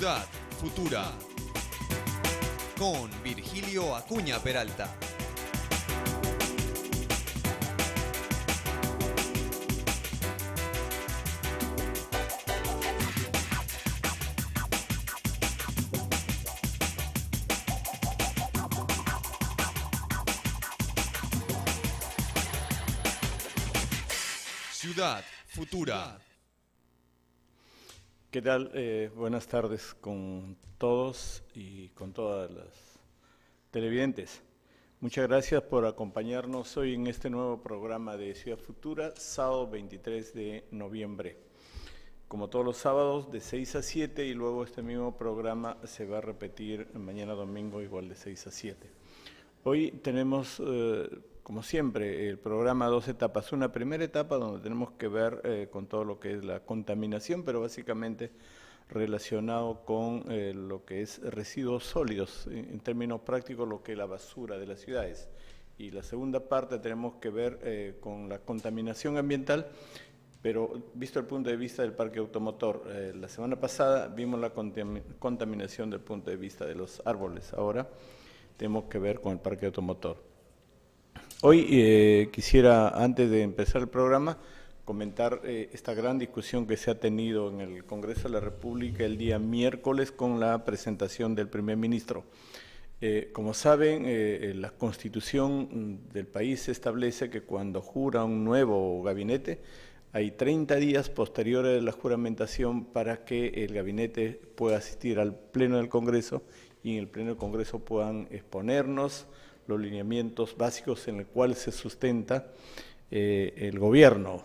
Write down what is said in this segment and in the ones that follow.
Ciudad Futura con Virgilio Acuña Peralta. Ciudad Futura. ¿Qué tal? Buenas tardes con todos y con todas las televidentes. Muchas gracias por acompañarnos hoy en este nuevo programa de Ciudad Futura, sábado 23 de noviembre. Como todos los sábados, de 6 a 7, y luego este mismo programa se va a repetir mañana domingo igual de 6 a 7. Hoy tenemos, como siempre, el programa dos etapas. Una primera etapa donde tenemos que ver con todo lo que es la contaminación, pero básicamente relacionado con lo que es residuos sólidos, en términos prácticos lo que es la basura de las ciudades. Y la segunda parte tenemos que ver con la contaminación ambiental, pero visto el punto de vista del parque automotor. La semana pasada vimos la contaminación del punto de vista de los árboles. Ahora tenemos que ver con el parque automotor. Hoy quisiera, antes de empezar el programa, comentar esta gran discusión que se ha tenido en el Congreso de la República el día miércoles con la presentación del primer ministro. Como saben, la Constitución del país establece que cuando jura un nuevo gabinete, hay 30 días posteriores a la juramentación para que el gabinete pueda asistir al Pleno del Congreso y en el Pleno del Congreso puedan exponernos los lineamientos básicos en los cuales se sustenta el gobierno,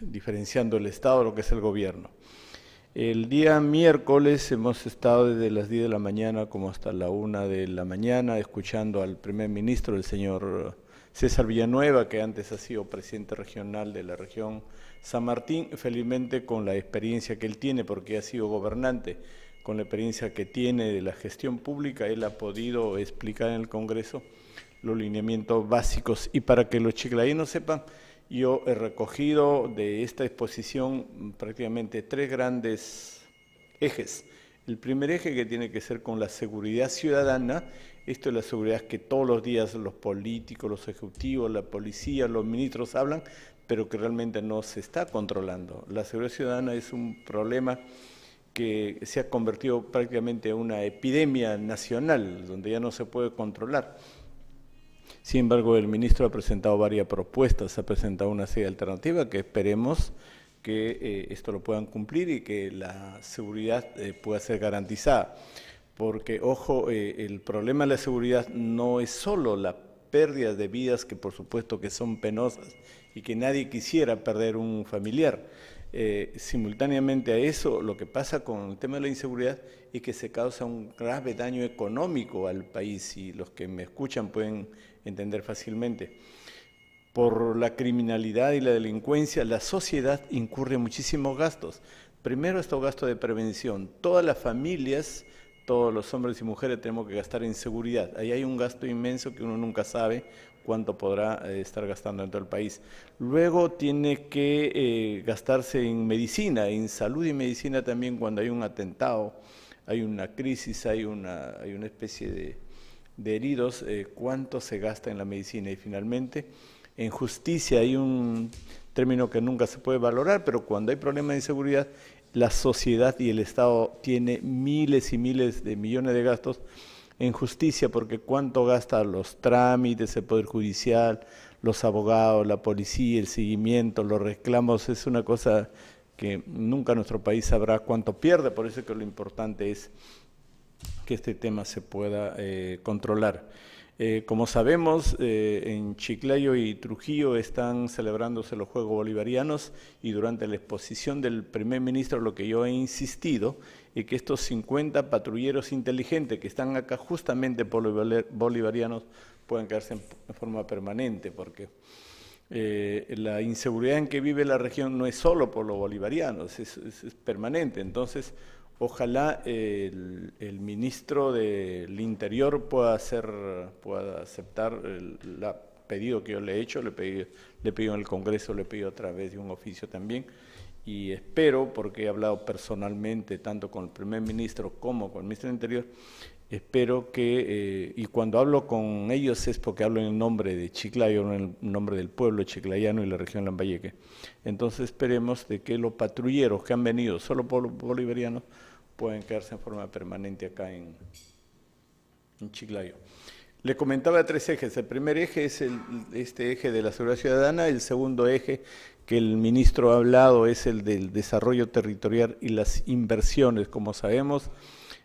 diferenciando el Estado de lo que es el gobierno. El día miércoles hemos estado desde las 10 de la mañana como hasta la 1 de la mañana escuchando al primer ministro, el señor César Villanueva, que antes ha sido presidente regional de la región San Martín, felizmente con la experiencia que él tiene, porque ha sido gobernante, con la experiencia que tiene de la gestión pública, él ha podido explicar en el Congreso los lineamientos básicos. Y para que los chiclayenos sepan, yo he recogido de esta exposición prácticamente 3 grandes ejes. El primer eje, que tiene que ser con la seguridad ciudadana. Esto es la seguridad que todos los días los políticos, los ejecutivos, la policía, los ministros hablan, pero que realmente no se está controlando. La seguridad ciudadana es un problema que se ha convertido prácticamente en una epidemia nacional, donde ya no se puede controlar. Sin embargo, el ministro ha presentado varias propuestas, ha presentado una serie de alternativas que esperemos que esto lo puedan cumplir y que la seguridad pueda ser garantizada. Porque, ojo, el problema de la seguridad no es solo la pérdida de vidas, que por supuesto que son penosas y que nadie quisiera perder un familiar. Simultáneamente a eso, lo que pasa con el tema de la inseguridad es que se causa un grave daño económico al país, y los que me escuchan pueden entender fácilmente. Por la criminalidad y la delincuencia, la sociedad incurre en muchísimos gastos. Primero, estos gastos de prevención. Todas las familias, todos los hombres y mujeres tenemos que gastar en seguridad. Ahí hay un gasto inmenso que uno nunca sabe cuánto podrá estar gastando en todo el país. Luego tiene que gastarse en medicina, en salud y medicina también. Cuando hay un atentado, hay una crisis, hay una especie de heridos, cuánto se gasta en la medicina. Y finalmente, en justicia hay un término que nunca se puede valorar, pero cuando hay problemas de inseguridad, la sociedad y el Estado tiene miles y miles de millones de gastos en justicia, porque cuánto gasta los trámites, el Poder Judicial, los abogados, la policía, el seguimiento, los reclamos. Es una cosa que nunca nuestro país sabrá cuánto pierde. Por eso es que lo importante es que este tema se pueda controlar. Como sabemos, en Chiclayo y Trujillo están celebrándose los Juegos Bolivarianos, y durante la exposición del primer ministro lo que yo he insistido es que estos 50 patrulleros inteligentes que están acá justamente por los bolivarianos puedan quedarse en forma permanente, porque la inseguridad en que vive la región no es solo por los bolivarianos, es permanente. Entonces, ojalá el ministro del Interior pueda aceptar el pedido que yo le he hecho, le he pedido en el Congreso, le he pedido a través de un oficio también, y espero, porque he hablado personalmente tanto con el primer ministro como con el ministro del Interior, espero que, y cuando hablo con ellos es porque hablo en el nombre de Chiclayo, en el nombre del pueblo chiclayano y la región Lambayeque. Entonces esperemos de que los patrulleros que han venido, solo bolivarianos, puedan quedarse en forma permanente acá en Chiclayo. Le comentaba 3 ejes. El primer eje es este eje de la seguridad ciudadana. El segundo eje que el ministro ha hablado es el del desarrollo territorial y las inversiones. Como sabemos,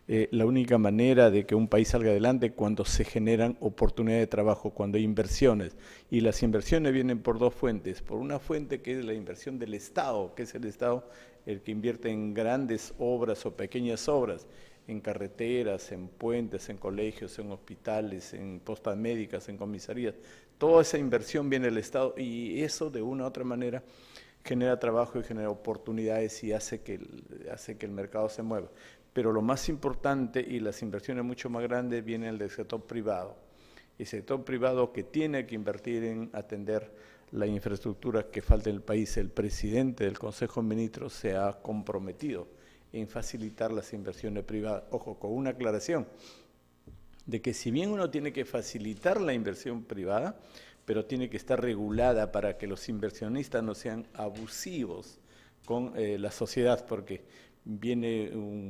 la única manera de que un país salga adelante es cuando se generan oportunidades de trabajo, cuando hay inversiones. Y las inversiones vienen por 2 fuentes. Por una fuente que es la inversión del Estado, que es el Estado el que invierte en grandes obras o pequeñas obras, en carreteras, en puentes, en colegios, en hospitales, en postas médicas, en comisarías. Toda esa inversión viene del Estado y eso de una u otra manera genera trabajo y genera oportunidades y hace que el mercado se mueva. Pero lo más importante y las inversiones mucho más grandes vienen del sector privado. El sector privado que tiene que invertir en atender la infraestructura que falta en el país. El presidente del Consejo de Ministros se ha comprometido en facilitar las inversiones privadas. Ojo, con una aclaración, de que si bien uno tiene que facilitar la inversión privada, pero tiene que estar regulada para que los inversionistas no sean abusivos con la sociedad, porque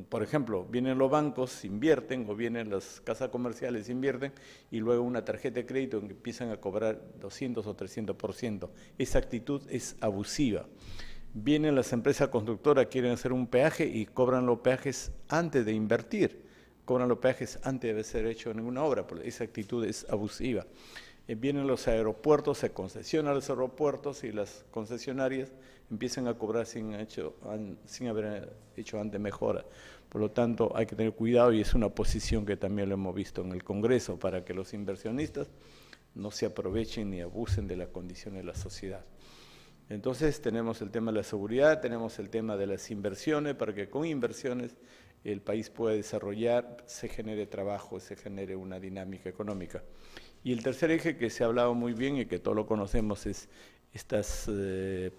por ejemplo, vienen los bancos, invierten, o vienen las casas comerciales, invierten, y luego una tarjeta de crédito en que empiezan a cobrar 200 o 300%. Esa actitud es abusiva. Vienen las empresas constructoras, quieren hacer un peaje y cobran los peajes antes de invertir, cobran los peajes antes de haber ser hecho ninguna obra, porque esa actitud es abusiva. Vienen los aeropuertos, se concesionan los aeropuertos y las concesionarias empiezan a cobrar sin haber hecho antes mejora. Por lo tanto, hay que tener cuidado y es una posición que también lo hemos visto en el Congreso para que los inversionistas no se aprovechen ni abusen de la condición de la sociedad. Entonces tenemos el tema de la seguridad, tenemos el tema de las inversiones, para que con inversiones el país pueda desarrollar, se genere trabajo, se genere una dinámica económica. Y el tercer eje que se ha hablado muy bien y que todos lo conocemos es estos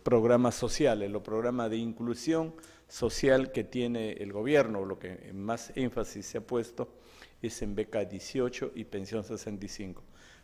programas sociales, los programas de inclusión social que tiene el gobierno. Lo que más énfasis se ha puesto es en beca 18 y pensión 65.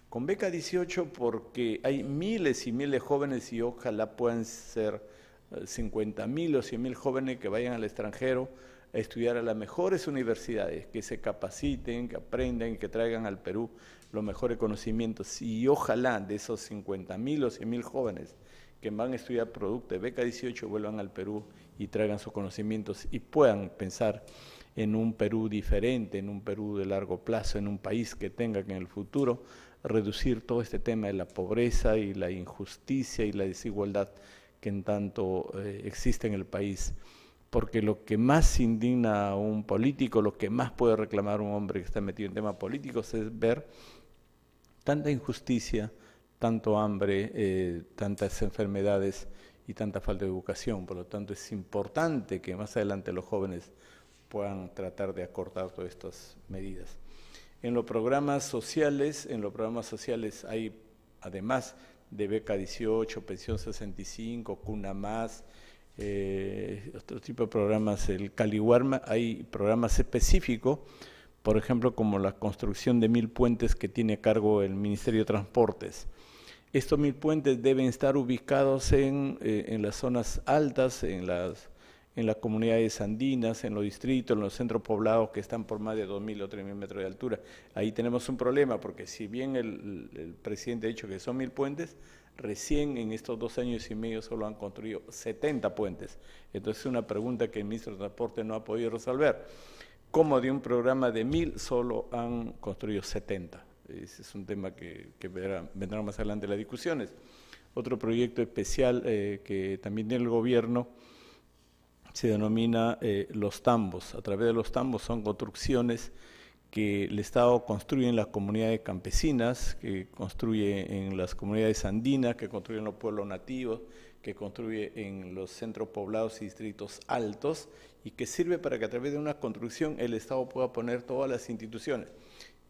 Con beca 18 porque hay miles y miles de jóvenes y ojalá puedan ser 50.000 o 100.000 jóvenes que vayan al extranjero a estudiar a las mejores universidades, que se capaciten, que aprendan y que traigan al Perú los mejores conocimientos. Y ojalá de esos 50.000 o 100.000 jóvenes que van a estudiar producto de beca 18 vuelvan al Perú y traigan sus conocimientos y puedan pensar en un Perú diferente, en un Perú de largo plazo, en un país que tenga que en el futuro reducir todo este tema de la pobreza y la injusticia y la desigualdad que en tanto existe en el país. Porque lo que más indigna a un político, lo que más puede reclamar un hombre que está metido en temas políticos es ver tanta injusticia, tanto hambre, tantas enfermedades y tanta falta de educación. Por lo tanto, es importante que más adelante los jóvenes puedan tratar de acortar todas estas medidas. En los programas sociales hay, además de beca 18, pensión 65, cuna más, otro tipo de programas, el Caliwarma, hay programas específicos, por ejemplo, como la construcción de 1000 puentes que tiene a cargo el Ministerio de Transportes. Estos 1000 puentes deben estar ubicados en las zonas altas, en las comunidades andinas, en los distritos, en los centros poblados que están por más de 2.000 o 3.000 metros de altura. Ahí tenemos un problema, porque si bien el presidente ha dicho que son 1000 puentes, recién en estos 2 años y medio solo han construido 70 puentes. Entonces es una pregunta que el ministro de Transporte no ha podido resolver. ¿Cómo de un programa de 1000 solo han construido 70? Ese es un tema que vendrá más adelante las discusiones. Otro proyecto especial que también tiene el gobierno se denomina los tambos. A través de los tambos son construcciones que el Estado construye en las comunidades campesinas, que construye en las comunidades andinas, que construye en los pueblos nativos, que construye en los centros poblados y distritos altos, y que sirve para que a través de una construcción el Estado pueda poner todas las instituciones.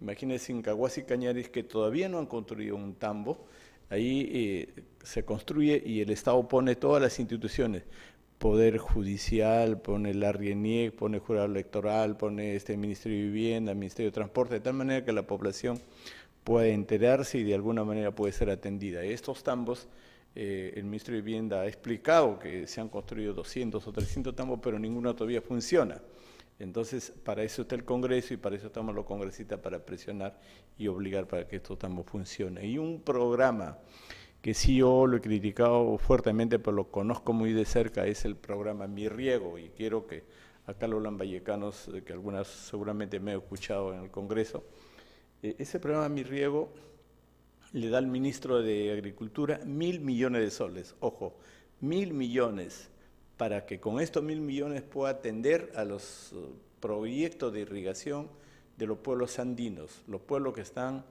Imagínense en Caguas y Cañaris, que todavía no han construido un tambo, ahí se construye y el Estado pone todas las instituciones, Poder Judicial, pone la RIENIEC, pone Jurado Electoral, pone Ministerio de Vivienda, Ministerio de Transporte, de tal manera que la población pueda enterarse y de alguna manera puede ser atendida. Estos tambos, el Ministerio de Vivienda ha explicado que se han construido 200 o 300 tambos, pero ninguno todavía funciona. Entonces, para eso está el Congreso y para eso estamos los congresistas, para presionar y obligar para que estos tambos funcionen. Y un programa que sí yo lo he criticado fuertemente, pero lo conozco muy de cerca, es el programa Mi Riego, y quiero que acá los lambayecanos, que algunas seguramente me han escuchado en el Congreso, ese programa Mi Riego le da al ministro de Agricultura 1.000 millones de soles, ojo, 1.000 millones, para que con estos 1.000 millones pueda atender a los proyectos de irrigación de los pueblos andinos, los pueblos que están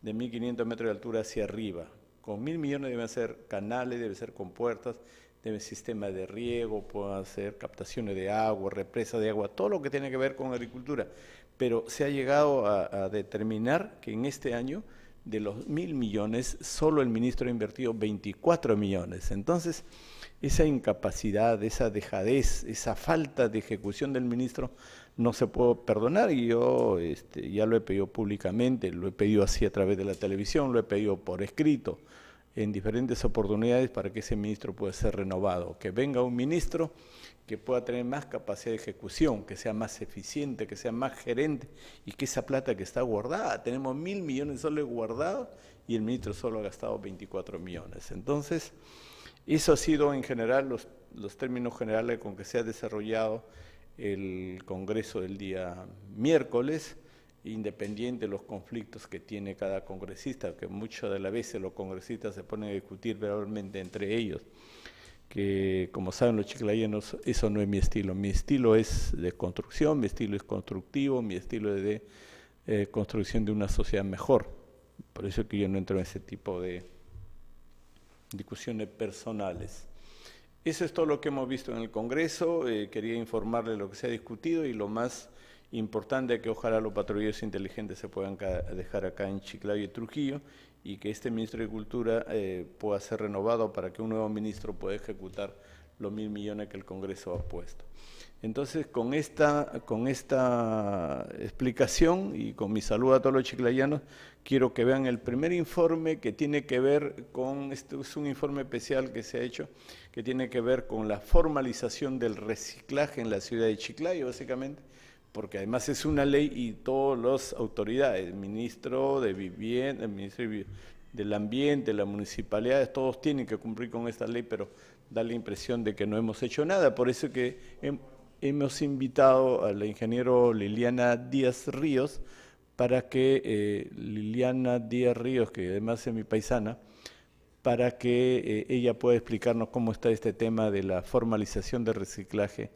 de 1.500 metros de altura hacia arriba. Con 1.000 millones deben ser canales, deben ser compuertas, deben sistemas de riego, pueden hacer captaciones de agua, represas de agua, todo lo que tiene que ver con agricultura. Pero se ha llegado a determinar que en este año, de los 1.000 millones, solo el ministro ha invertido 24 millones. Entonces, esa incapacidad, esa dejadez, esa falta de ejecución del ministro no se puede perdonar, y yo ya lo he pedido públicamente, lo he pedido así a través de la televisión, lo he pedido por escrito en diferentes oportunidades para que ese ministro pueda ser renovado, que venga un ministro que pueda tener más capacidad de ejecución, que sea más eficiente, que sea más gerente, y que esa plata que está guardada, tenemos 1.000 millones de soles guardados y el ministro solo ha gastado 24 millones. Entonces, eso ha sido en general los términos generales con que se ha desarrollado el Congreso del día miércoles, independiente de los conflictos que tiene cada congresista, que muchas de las veces los congresistas se ponen a discutir verbalmente entre ellos, que como saben los chiclayenos, eso no es mi estilo. Mi estilo es de construcción, mi estilo es constructivo, mi estilo es de construcción de una sociedad mejor. Por eso es que yo no entro en ese tipo de discusiones personales. Eso es todo lo que hemos visto en el Congreso. Quería informarle lo que se ha discutido y lo más importante es que ojalá los patrulleros inteligentes se puedan dejar acá en Chiclayo y Trujillo, y que este ministro de Cultura pueda ser renovado para que un nuevo ministro pueda ejecutar los 1.000 millones que el Congreso ha puesto. Entonces, con esta explicación y con mi saludo a todos los chiclayanos, quiero que vean el primer informe que tiene que ver con, este es un informe especial que se ha hecho, que tiene que ver con la formalización del reciclaje en la ciudad de Chiclayo, básicamente, porque además es una ley y todas las autoridades, el ministro de Vivienda, el ministro del Ambiente, las municipalidades, todos tienen que cumplir con esta ley, pero da la impresión de que no hemos hecho nada. Por eso que hemos invitado a la ingeniero Liliana Díaz Ríos, para que Liliana Díaz Ríos, que además es mi paisana, para que ella pueda explicarnos cómo está este tema de la formalización del reciclaje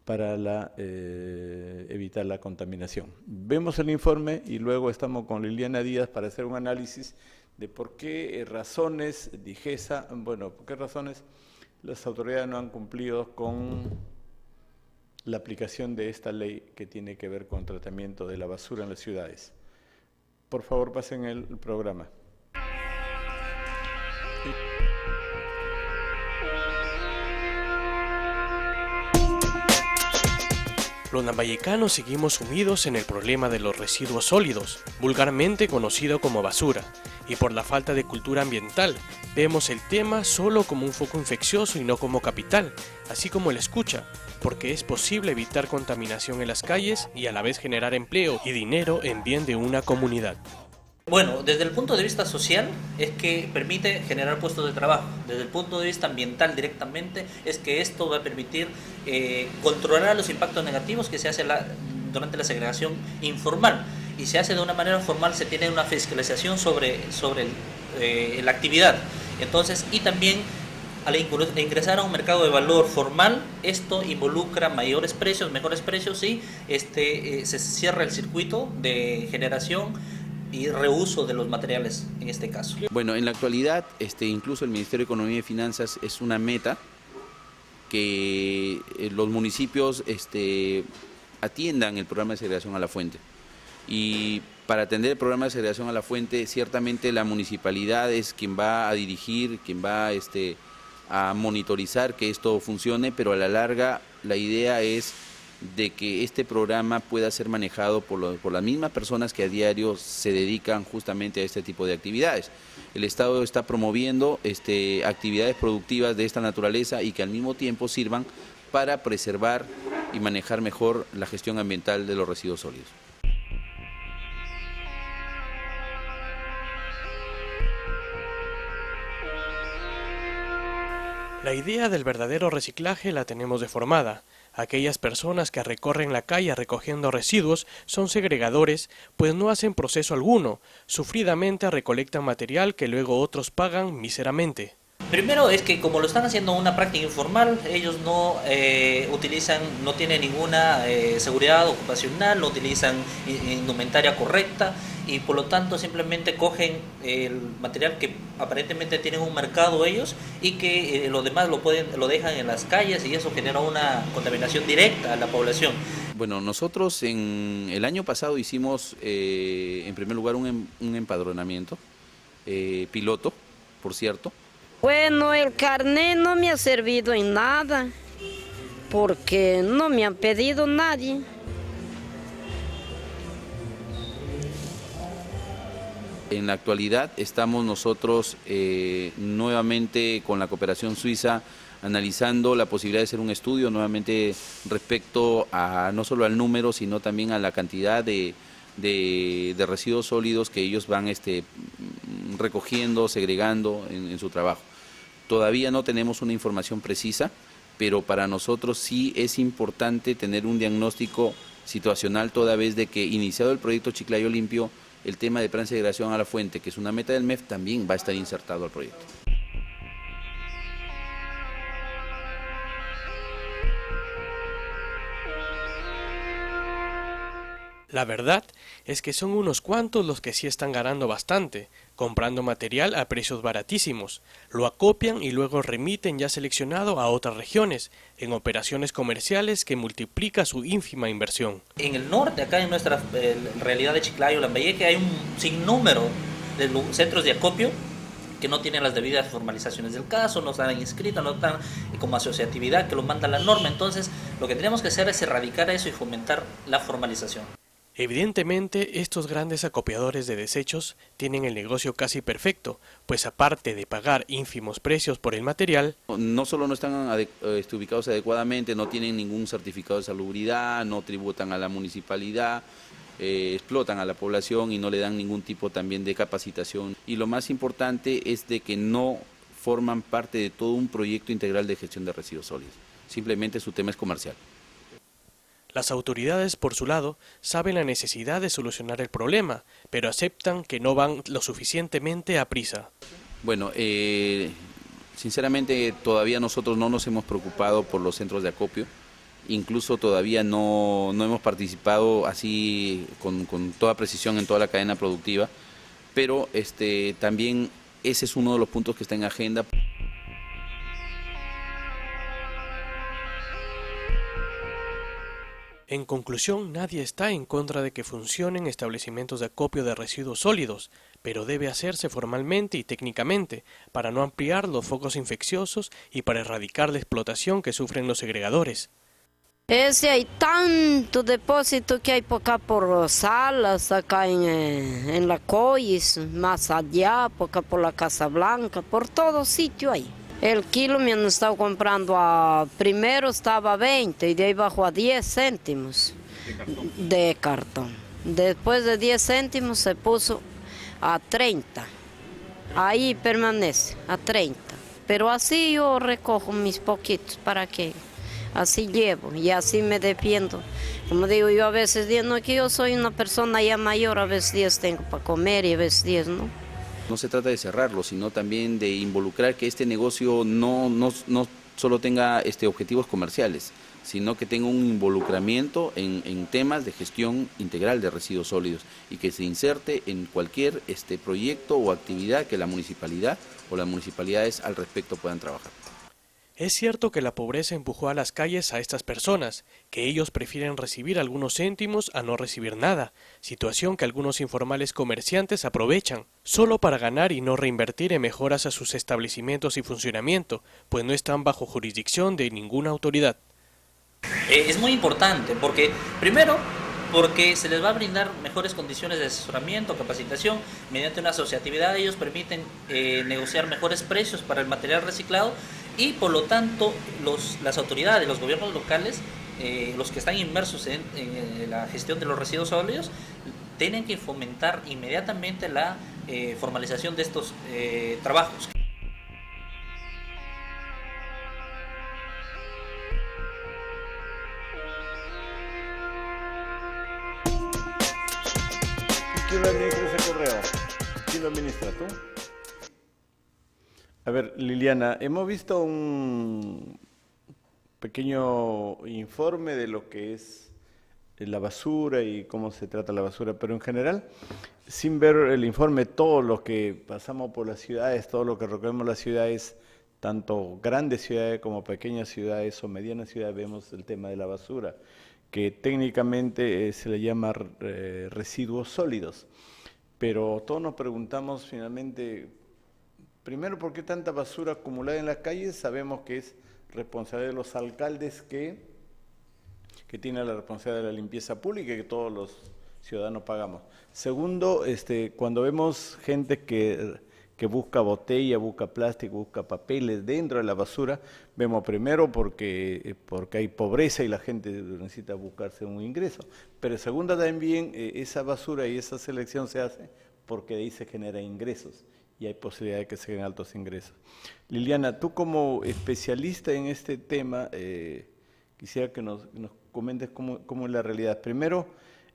para evitar la contaminación. Vemos el informe y luego estamos con Liliana Díaz para hacer un análisis de por qué razones, DIGESA, por qué razones las autoridades no han cumplido con la aplicación de esta ley que tiene que ver con el tratamiento de la basura en las ciudades. Por favor, pasen el programa. Los lambayecanos seguimos sumidos en el problema de los residuos sólidos, vulgarmente conocido como basura, y por la falta de cultura ambiental, vemos el tema solo como un foco infeccioso y no como capital, así como el escucha, porque es posible evitar contaminación en las calles y a la vez generar empleo y dinero en bien de una comunidad. Bueno, desde el punto de vista social es que permite generar puestos de trabajo. Desde el punto de vista ambiental directamente es que esto va a permitir controlar los impactos negativos que se hace durante la segregación informal. Y se hace de una manera formal, se tiene una fiscalización sobre la actividad. Entonces, y también al ingresar a un mercado de valor formal, esto involucra mayores precios, mejores precios y se cierra el circuito de generación y reuso de los materiales en este caso. Bueno, en la actualidad incluso el Ministerio de Economía y Finanzas es una meta que los municipios atiendan el programa de segregación a la fuente. Y para atender el programa de segregación a la fuente, ciertamente la municipalidad es quien va a dirigir, quien va a monitorizar que esto funcione, pero a la larga la idea es de que este programa pueda ser manejado por las mismas personas que a diario se dedican justamente a este tipo de actividades. El Estado está promoviendo actividades productivas de esta naturaleza y que al mismo tiempo sirvan para preservar y manejar mejor la gestión ambiental de los residuos sólidos. La idea del verdadero reciclaje la tenemos deformada. Aquellas personas que recorren la calle recogiendo residuos son segregadores, pues no hacen proceso alguno, sufridamente recolectan material que luego otros pagan míseramente. Primero es que como lo están haciendo una práctica informal, ellos no no tienen ninguna seguridad ocupacional, no utilizan indumentaria correcta y por lo tanto simplemente cogen el material que aparentemente tienen un mercado ellos y que lo demás lo dejan en las calles y eso genera una contaminación directa a la población. Bueno, nosotros el año pasado hicimos en primer lugar un empadronamiento piloto, por cierto. Bueno, el carnet no me ha servido en nada, porque no me han pedido nadie. En la actualidad estamos nosotros nuevamente con la cooperación suiza analizando la posibilidad de hacer un estudio nuevamente respecto a no solo al número, sino también a la cantidad de residuos sólidos que ellos van recogiendo, segregando en su trabajo. Todavía no tenemos una información precisa, pero para nosotros sí es importante tener un diagnóstico situacional toda vez de que iniciado el proyecto Chiclayo Limpio, el tema de plan de segregación a la fuente, que es una meta del MEF, también va a estar insertado al proyecto. La verdad es que son unos cuantos los que sí están ganando bastante, comprando material a precios baratísimos, lo acopian y luego remiten ya seleccionado a otras regiones, en operaciones comerciales que multiplica su ínfima inversión. En el norte, acá en nuestra realidad de Chiclayo, Lambayeque, hay un sinnúmero de centros de acopio que no tienen las debidas formalizaciones del caso, no están inscritos, no están como asociatividad que lo manda la norma. Entonces, lo que tenemos que hacer es erradicar eso y fomentar la formalización. Evidentemente, estos grandes acopiadores de desechos tienen el negocio casi perfecto, pues aparte de pagar ínfimos precios por el material, no solo no están ubicados adecuadamente, no tienen ningún certificado de salubridad, no tributan a la municipalidad, explotan a la población y no le dan ningún tipo también de capacitación. Y lo más importante es de que no forman parte de todo un proyecto integral de gestión de residuos sólidos, simplemente su tema es comercial. Las autoridades, por su lado, saben la necesidad de solucionar el problema, pero aceptan que no van lo suficientemente a prisa. Bueno, sinceramente todavía nosotros no nos hemos preocupado por los centros de acopio, incluso todavía no hemos participado así con toda precisión en toda la cadena productiva, pero también ese es uno de los puntos que está en agenda. En conclusión, nadie está en contra de que funcionen establecimientos de acopio de residuos sólidos, pero debe hacerse formalmente y técnicamente para no ampliar los focos infecciosos y para erradicar la explotación que sufren los segregadores. Hay tanto depósito que hay por acá por Salas, acá en la Cois, más allá, por acá por la Casa Blanca, por todo sitio hay. El kilo me han estado comprando primero estaba a 20 y de ahí bajó a 10 céntimos de cartón. Después de 10 céntimos se puso a 30. Ahí permanece, a 30. Pero así yo recojo mis poquitos, ¿para qué? Así llevo y así me defiendo. Como digo yo, a veces días no, que yo soy una persona ya mayor, a veces días tengo para comer y a veces días no. No se trata de cerrarlo, sino también de involucrar que este negocio no solo tenga objetivos comerciales, sino que tenga un involucramiento en temas de gestión integral de residuos sólidos y que se inserte en cualquier proyecto o actividad que la municipalidad o las municipalidades al respecto puedan trabajar. Es cierto que la pobreza empujó a las calles a estas personas, que ellos prefieren recibir algunos céntimos a no recibir nada, situación que algunos informales comerciantes aprovechan, solo para ganar y no reinvertir en mejoras a sus establecimientos y funcionamiento, pues no están bajo jurisdicción de ninguna autoridad. Es muy importante porque, primero, porque se les va a brindar mejores condiciones de asesoramiento, capacitación, mediante una asociatividad ellos permiten negociar mejores precios para el material reciclado y por lo tanto las autoridades, los gobiernos locales, los que están inmersos en la gestión de los residuos sólidos, tienen que fomentar inmediatamente la formalización de estos trabajos. ¿Quién lo administra ese correo? ¿Quién lo administra, tú? A ver, Liliana, hemos visto un pequeño informe de lo que es la basura y cómo se trata la basura, pero en general, sin ver el informe, todo lo que pasamos por las ciudades, todo lo que recorremos las ciudades, tanto grandes ciudades como pequeñas ciudades o medianas ciudades, vemos el tema de la basura, que técnicamente se le llama residuos sólidos. Pero todos nos preguntamos finalmente, primero, ¿por qué tanta basura acumulada en las calles? Sabemos que es responsabilidad de los alcaldes que tienen la responsabilidad de la limpieza pública y que todos los ciudadanos pagamos. Segundo, cuando vemos gente que busca botella, busca plástico, busca papeles dentro de la basura, vemos primero porque hay pobreza y la gente necesita buscarse un ingreso. Pero segundo también, esa basura y esa selección se hace porque de ahí se generan ingresos y hay posibilidad de que se den altos ingresos. Liliana, tú como especialista en este tema, quisiera que nos comentes cómo es la realidad. Primero,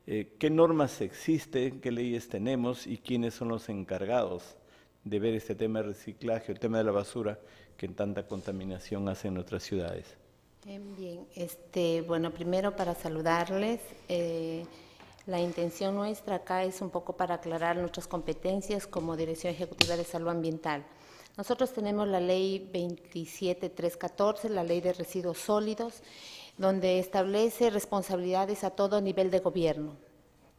¿qué normas existen, qué leyes tenemos y quiénes son los encargados de ver este tema de reciclaje, el tema de la basura que tanta contaminación hace en nuestras ciudades? Bien, bueno, primero para saludarles. La intención nuestra acá es un poco para aclarar nuestras competencias como Dirección Ejecutiva de Salud Ambiental. Nosotros tenemos la Ley 27314, la Ley de Residuos Sólidos, donde establece responsabilidades a todo nivel de gobierno,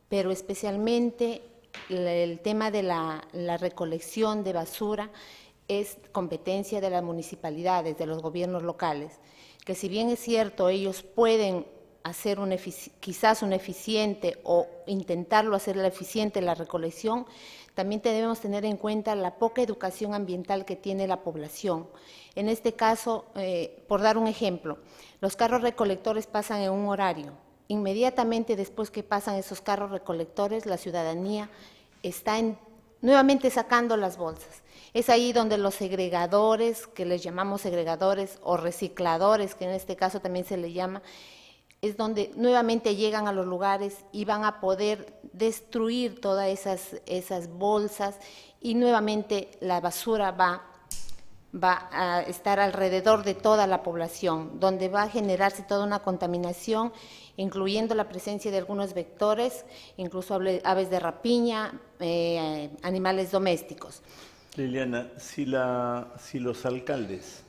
pero especialmente el tema de la recolección de basura es competencia de las municipalidades, de los gobiernos locales, que si bien es cierto, ellos pueden hacer quizás un eficiente o intentarlo hacer eficiente la recolección, también debemos tener en cuenta la poca educación ambiental que tiene la población. En este caso, por dar un ejemplo, los carros recolectores pasan en un horario. Inmediatamente después que pasan esos carros recolectores, la ciudadanía está nuevamente sacando las bolsas. Es ahí donde los segregadores, que les llamamos segregadores, o recicladores, que en este caso también se le llama, es donde nuevamente llegan a los lugares y van a poder destruir todas esas bolsas y nuevamente la basura va a estar alrededor de toda la población, donde va a generarse toda una contaminación, incluyendo la presencia de algunos vectores, incluso aves de rapiña, animales domésticos. Liliana, si los alcaldes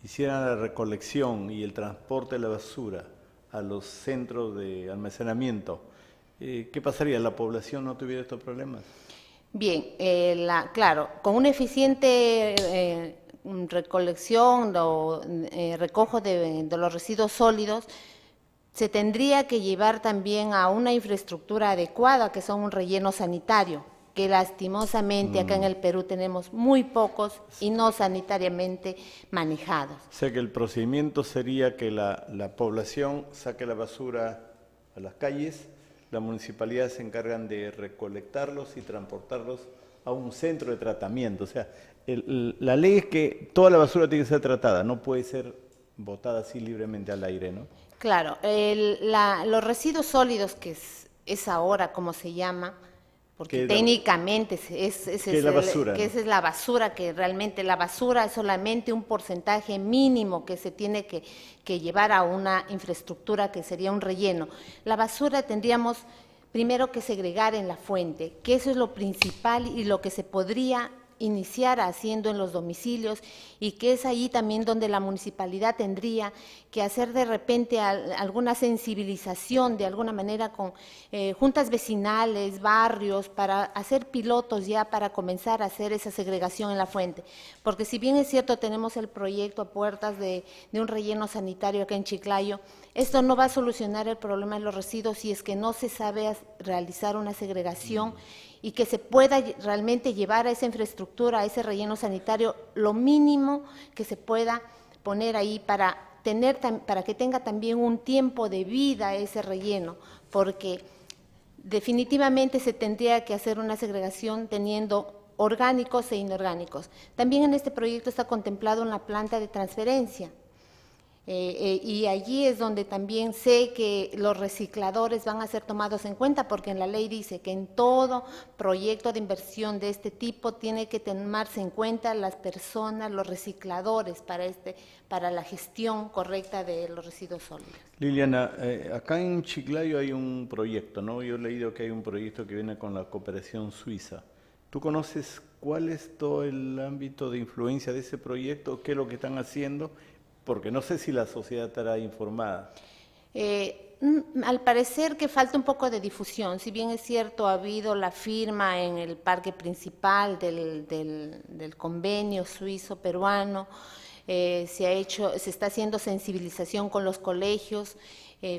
hicieran la recolección y el transporte de la basura a los centros de almacenamiento, ¿qué pasaría? ¿La población no tuviera estos problemas? Bien, claro, con una eficiente recolección o recojo de los residuos sólidos, se tendría que llevar también a una infraestructura adecuada, que son un relleno sanitario, que lastimosamente acá en el Perú tenemos muy pocos y no sanitariamente manejados. O sea que el procedimiento sería que la población saque la basura a las calles, las municipalidades se encargan de recolectarlos y transportarlos a un centro de tratamiento. O sea, la ley es que toda la basura tiene que ser tratada, no puede ser botada así libremente al aire, ¿no? Claro, los residuos sólidos, que es ahora como se llama, porque técnicamente esa es la basura, que realmente la basura es solamente un porcentaje mínimo que se tiene que llevar a una infraestructura que sería un relleno. La basura tendríamos primero que segregar en la fuente, que eso es lo principal y lo que se podría iniciar haciendo en los domicilios, y que es ahí también donde la municipalidad tendría que hacer de repente alguna sensibilización de alguna manera con juntas vecinales, barrios, para hacer pilotos ya para comenzar a hacer esa segregación en la fuente. Porque si bien es cierto, tenemos el proyecto a puertas de un relleno sanitario acá en Chiclayo, esto no va a solucionar el problema de los residuos si es que no se sabe realizar una segregación y que se pueda realmente llevar a esa infraestructura, a ese relleno sanitario, lo mínimo que se pueda poner ahí para que tenga también un tiempo de vida ese relleno, porque definitivamente se tendría que hacer una segregación teniendo orgánicos e inorgánicos. También en este proyecto está contemplado una planta de transferencia, y allí es donde también sé que los recicladores van a ser tomados en cuenta, porque en la ley dice que en todo proyecto de inversión de este tipo tiene que tomarse en cuenta las personas, los recicladores, para la gestión correcta de los residuos sólidos. Liliana, acá en Chiclayo hay un proyecto, ¿no? Yo he leído que hay un proyecto que viene con la cooperación suiza. ¿Tú conoces cuál es todo el ámbito de influencia de ese proyecto? ¿Qué es lo que están haciendo? Porque no sé si la sociedad estará informada. Al parecer que falta un poco de difusión. Si bien es cierto, ha habido la firma en el parque principal del convenio suizo-peruano, se está haciendo sensibilización con los colegios,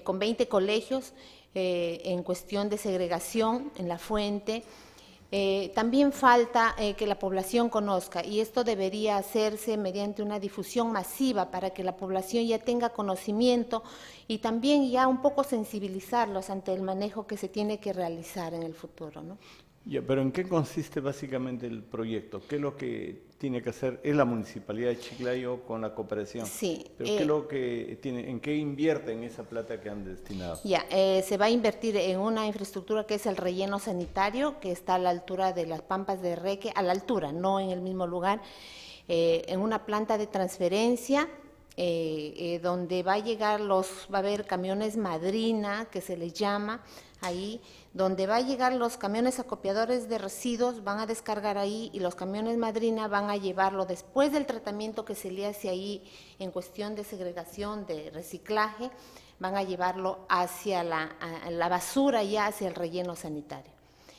con 20 colegios, en cuestión de segregación en la fuente. También falta que la población conozca, y esto debería hacerse mediante una difusión masiva para que la población ya tenga conocimiento y también ya un poco sensibilizarlos ante el manejo que se tiene que realizar en el futuro, ¿no? Ya, pero ¿en qué consiste básicamente el proyecto? ¿Qué es lo que tiene que hacer la Municipalidad de Chiclayo con la cooperación? Sí. ¿Pero qué es lo que tiene, en qué invierten esa plata que han destinado? Ya, se va a invertir en una infraestructura que es el relleno sanitario, que está a la altura de las Pampas de Reque, a la altura, no en el mismo lugar, en una planta de transferencia, donde va a haber camiones madrina, que se les llama ahí, donde va a llegar los camiones acopiadores de residuos, van a descargar ahí, y los camiones madrina van a llevarlo después del tratamiento que se le hace ahí en cuestión de segregación, de reciclaje, van a llevarlo hacia la basura, ya hacia el relleno sanitario.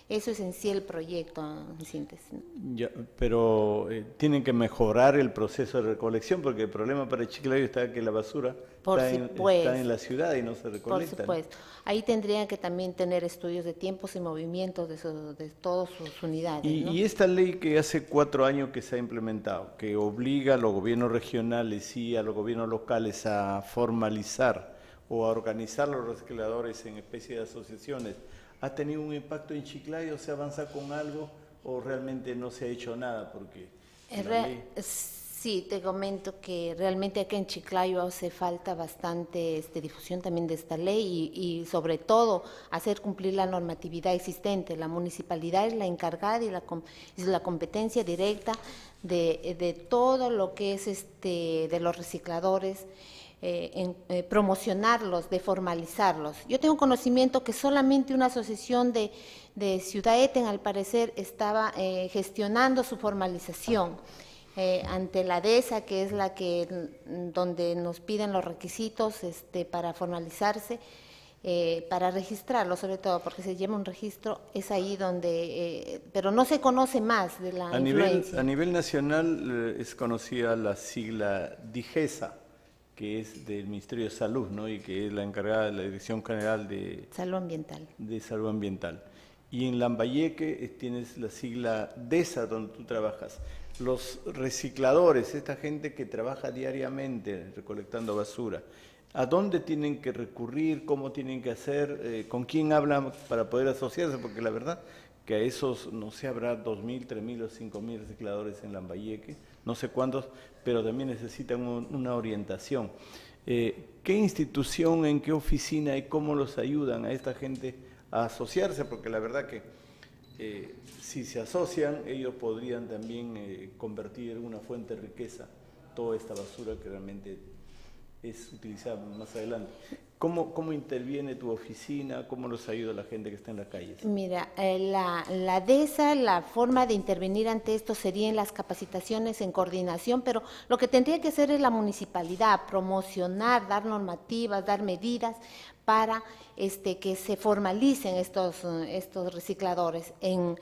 Eso es en sí el proyecto, en síntesis, ¿no? Ya, pero tienen que mejorar el proceso de recolección, porque el problema para Chiclayo está que la basura está en la ciudad y no se recolecta. Por supuesto. Ahí tendrían que también tener estudios de tiempos y movimientos de todas sus unidades, ¿no? Y esta ley que hace 4 años que se ha implementado, que obliga a los gobiernos regionales y a los gobiernos locales a formalizar o a organizar los recicladores en especie de asociaciones, ¿ha tenido un impacto en Chiclayo? ¿Se avanza con algo o realmente no se ha hecho nada? Porque sí, te comento que realmente acá en Chiclayo hace falta bastante difusión también de esta ley y sobre todo hacer cumplir la normatividad existente. La municipalidad es la encargada y es la competencia directa de todo lo que es de los recicladores, promocionarlos, de formalizarlos. Yo tengo conocimiento que solamente una asociación de Ciudad Eten, al parecer, estaba gestionando su formalización ante la DESA, que es donde nos piden los requisitos para formalizarse, para registrarlo, sobre todo, porque se lleva un registro, es ahí donde, pero no se conoce más de la influencia. A nivel nacional es conocida la sigla DIGESA, que es del Ministerio de Salud, ¿no? Y que es la encargada de la Dirección General de Salud Ambiental. De Salud Ambiental. Y en Lambayeque tienes la sigla DESA, donde tú trabajas. Los recicladores, esta gente que trabaja diariamente recolectando basura, ¿a dónde tienen que recurrir? ¿Cómo tienen que hacer? ¿Con quién hablan para poder asociarse? Porque la verdad que a esos, no sé, habrá 2.000, 3.000 o 5.000 recicladores en Lambayeque, no sé cuántos, pero también necesitan una orientación. ¿Qué institución, en qué oficina y cómo los ayudan a esta gente a asociarse? Porque la verdad que si se asocian, ellos podrían también convertir en una fuente de riqueza toda esta basura que realmente es utilizada más adelante. ¿Cómo interviene tu oficina? ¿Cómo los ayuda la gente que está en las calles? Mira, la DESA, la forma de intervenir ante esto sería en las capacitaciones en coordinación, pero lo que tendría que hacer es la municipalidad, promocionar, dar normativas, dar medidas para que se formalicen estos recicladores en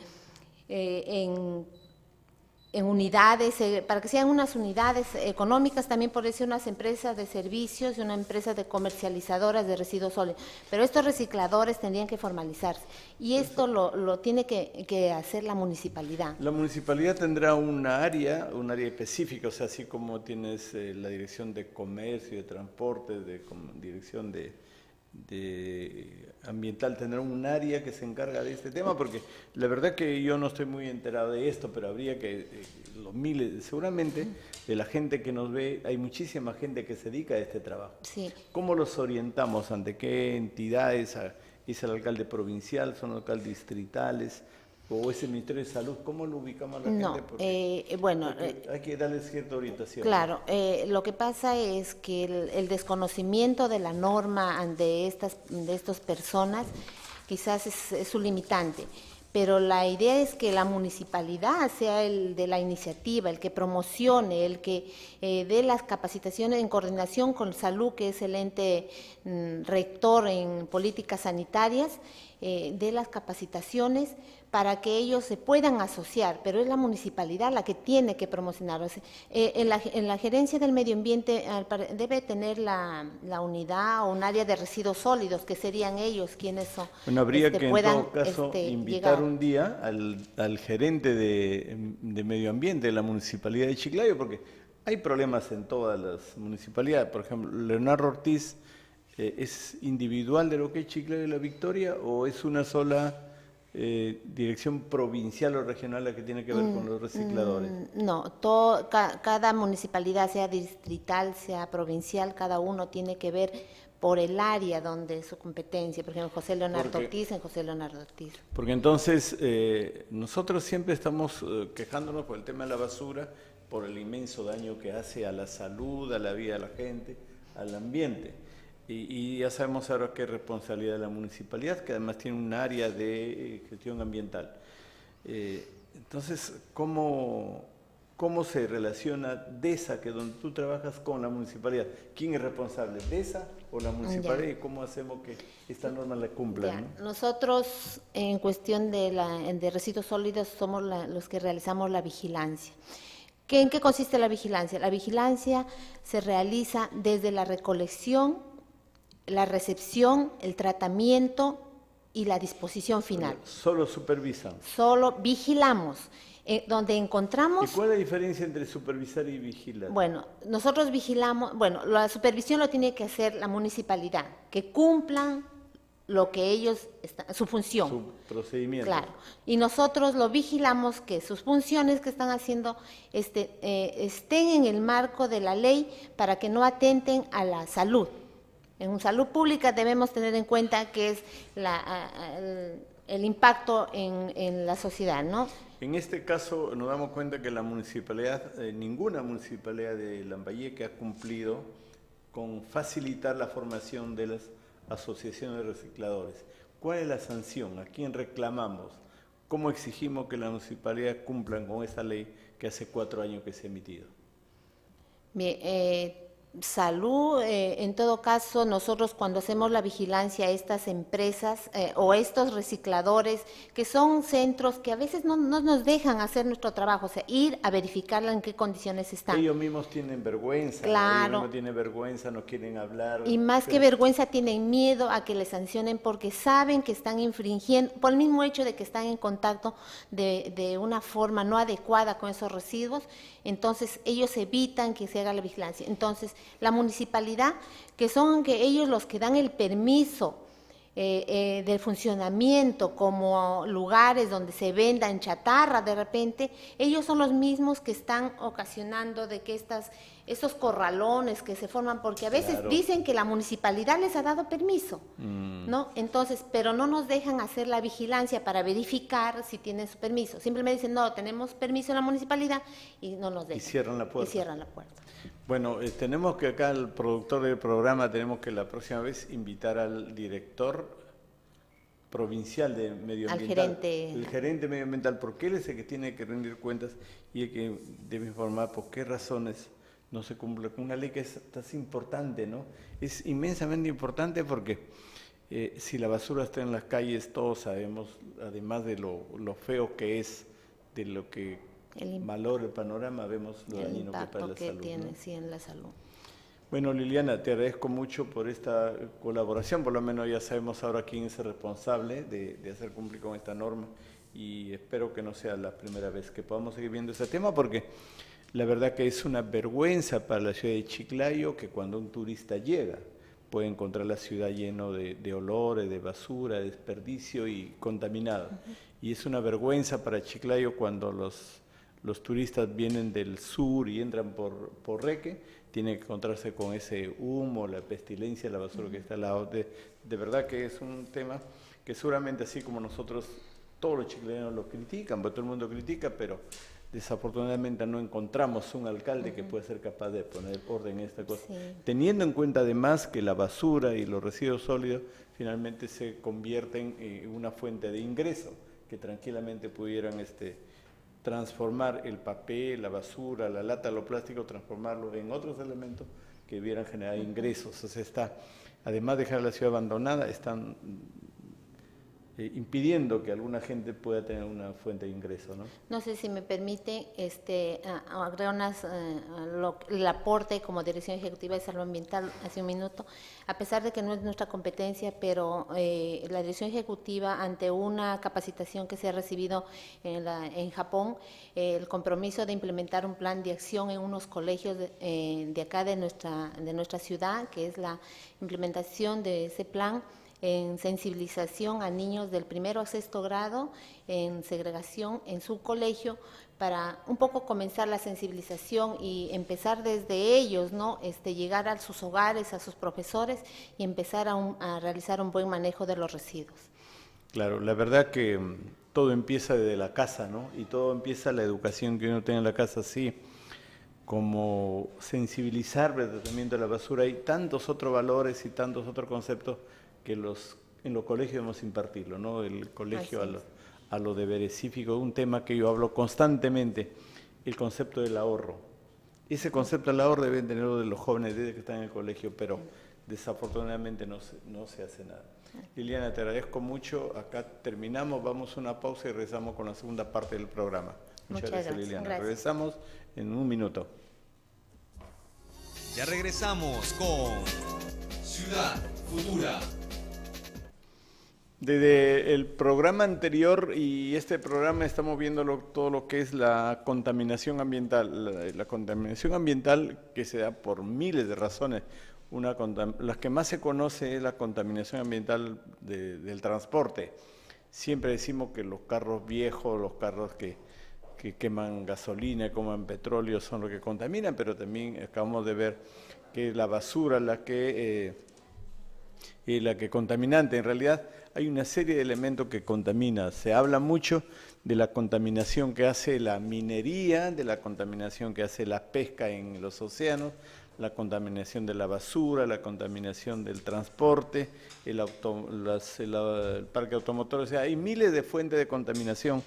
unidades, para que sean unas unidades económicas, también por ser unas empresas de servicios y una empresa de comercializadoras de residuos sólidos. Pero estos recicladores tendrían que formalizarse y esto lo tiene que hacer la municipalidad. La municipalidad tendrá un área específica, o sea, así como tienes la dirección de comercio, de transporte, dirección de ambiental, tendrá un área que se encarga de este tema, porque la verdad que yo no estoy muy enterado de esto, pero habría que, los miles, seguramente de la gente que nos ve, hay muchísima gente que se dedica a este trabajo. Sí. ¿Cómo los orientamos? ¿Ante qué entidades? ¿Es el alcalde provincial? ¿Son alcaldes distritales? ¿O es el Ministerio de Salud? ¿Cómo lo ubicamos a la gente? Porque hay que darle cierta orientación. Claro, lo que pasa es que el desconocimiento de la norma de estas personas quizás es su limitante, pero la idea es que la municipalidad sea el de la iniciativa, el que promocione, el que dé las capacitaciones en coordinación con salud, que es el ente rector en políticas sanitarias, de las capacitaciones para que ellos se puedan asociar, pero es la municipalidad la que tiene que promocionar. O sea, en la gerencia del medio ambiente debe tener la unidad o un área de residuos sólidos, que serían ellos quienes son. Bueno, habría que puedan, en todo caso invitar un día al gerente de medio ambiente de la municipalidad de Chiclayo, porque hay problemas en todas las municipalidades. Por ejemplo, Leonardo Ortiz, ¿es individual de lo que es Chiclayo y La Victoria o es una sola dirección provincial o regional la que tiene que ver con los recicladores? No, cada municipalidad, sea distrital, sea provincial, cada uno tiene que ver por el área donde es su competencia. Por ejemplo, José Leonardo Ortiz, en José Leonardo Ortiz. Porque entonces nosotros siempre estamos quejándonos por el tema de la basura, por el inmenso daño que hace a la salud, a la vida de la gente, al ambiente. Y ya sabemos ahora que es responsabilidad de la municipalidad, que además tiene un área de gestión ambiental. Entonces, ¿cómo se relaciona DESA, que es donde tú trabajas, con la municipalidad? ¿Quién es responsable, DESA o la municipalidad? ¿Y cómo hacemos que esta norma la cumplan? ¿No? Nosotros, en cuestión de residuos sólidos, somos los que realizamos la vigilancia. ¿En qué consiste la vigilancia? La vigilancia se realiza desde la recolección, la recepción, el tratamiento y la disposición final. ¿Solo supervisan? Solo vigilamos. Donde encontramos... ¿Y cuál es la diferencia entre supervisar y vigilar? Bueno, nosotros vigilamos, la supervisión lo tiene que hacer la municipalidad, que cumplan lo que ellos, su función. Su procedimiento. Claro. Y nosotros lo vigilamos, que sus funciones que están haciendo estén en el marco de la ley para que no atenten a la salud. En salud pública debemos tener en cuenta que es el impacto en la sociedad, ¿no? En este caso nos damos cuenta que la municipalidad, ninguna municipalidad de Lambayeque ha cumplido con facilitar la formación de las asociaciones de recicladores. ¿Cuál es la sanción? ¿A quién reclamamos? ¿Cómo exigimos que la municipalidad cumplan con esa ley que hace 4 años que se ha emitido? Bien, salud, en todo caso, nosotros cuando hacemos la vigilancia a estas empresas o estos recicladores, que son centros que a veces no nos dejan hacer nuestro trabajo, o sea, ir a verificarla en qué condiciones están. Ellos mismos tienen vergüenza, claro. Ellos no tienen vergüenza, no quieren hablar. Y más que vergüenza, tienen miedo a que les sancionen porque saben que están infringiendo, por el mismo hecho de que están en contacto de una forma no adecuada con esos residuos, entonces ellos evitan que se haga la vigilancia. Entonces, la municipalidad, que son ellos los que dan el permiso del funcionamiento como lugares donde se vendan chatarra de repente, ellos son los mismos que están ocasionando de que esos corralones que se forman, porque a veces dicen que la municipalidad les ha dado permiso, ¿no? Entonces, pero no nos dejan hacer la vigilancia para verificar si tienen su permiso. Simplemente dicen, no, tenemos permiso en la municipalidad y no nos dejan. Y cierran la puerta. Y cierran la puerta. Bueno, tenemos que acá al productor del programa, tenemos que la próxima vez invitar al director provincial de medioambiental, el gerente medioambiental, porque él es el que tiene que rendir cuentas y el que debe informar por qué razones no se cumple con una ley que es tan importante, ¿no? Es inmensamente importante porque si la basura está en las calles, todos sabemos, además de lo feo que es, de lo que valora el panorama, vemos lo dañino que para la salud. Tiene, ¿no? sí, en la salud. Bueno, Liliana, te agradezco mucho por esta colaboración, por lo menos ya sabemos ahora quién es el responsable de hacer cumplir con esta norma y espero que no sea la primera vez que podamos seguir viendo ese tema porque la verdad que es una vergüenza para la ciudad de Chiclayo que cuando un turista llega puede encontrar la ciudad lleno de olores, de basura, de desperdicio y contaminada. Y es una vergüenza para Chiclayo cuando los turistas vienen del sur y entran por Reque, tienen que encontrarse con ese humo, la pestilencia, la basura que está al lado. De verdad que es un tema que seguramente así como nosotros, todos los chiclayanos lo critican, porque todo el mundo critica, pero desafortunadamente no encontramos un alcalde que pueda ser capaz de poner orden en esta cosa. Sí. Teniendo en cuenta además que la basura y los residuos sólidos finalmente se convierten en una fuente de ingreso, que tranquilamente pudieran transformar el papel, la basura, la lata, lo plástico, transformarlo en otros elementos que debieran generar ingresos. O sea, además de dejar la ciudad abandonada, están impidiendo que alguna gente pueda tener una fuente de ingreso, ¿no? No sé si me permite agregar el aporte como Dirección Ejecutiva de Salud Ambiental hace un minuto. A pesar de que no es nuestra competencia, pero la Dirección Ejecutiva, ante una capacitación que se ha recibido en Japón, el compromiso de implementar un plan de acción en unos colegios de acá de nuestra ciudad, que es la implementación de ese plan en sensibilización a niños del 1º a 6º grado, en segregación en su colegio, para un poco comenzar la sensibilización y empezar desde ellos, ¿no? Llegar a sus hogares, a sus profesores y empezar a realizar un buen manejo de los residuos. Claro, la verdad que todo empieza desde la casa, ¿no? Y todo empieza la educación que uno tiene en la casa, sí, como sensibilizar el tratamiento de la basura. Hay tantos otros valores y tantos otros conceptos que en los colegios debemos impartirlo, ¿no? El colegio a lo deberes cívicos, un tema que yo hablo constantemente, el concepto del ahorro. Ese concepto del ahorro deben tenerlo de los jóvenes desde que están en el colegio, pero desafortunadamente no se hace nada. Liliana, te agradezco mucho. Acá terminamos, vamos a una pausa y regresamos con la segunda parte del programa. Muchas gracias, Liliana. Gracias. Regresamos en un minuto. Ya regresamos con Ciudad Futura. Desde el programa anterior y este programa estamos viendo todo lo que es la contaminación ambiental. La contaminación ambiental que se da por miles de razones. Las que más se conoce es la contaminación ambiental del transporte. Siempre decimos que los carros viejos, los carros que queman gasolina, queman petróleo son los que contaminan, pero también acabamos de ver que la basura la que contaminante. En realidad hay una serie de elementos que contamina. Se habla mucho de la contaminación que hace la minería, de la contaminación que hace la pesca en los océanos, la contaminación de la basura, la contaminación del transporte, el parque automotor. O sea, hay miles de fuentes de contaminación.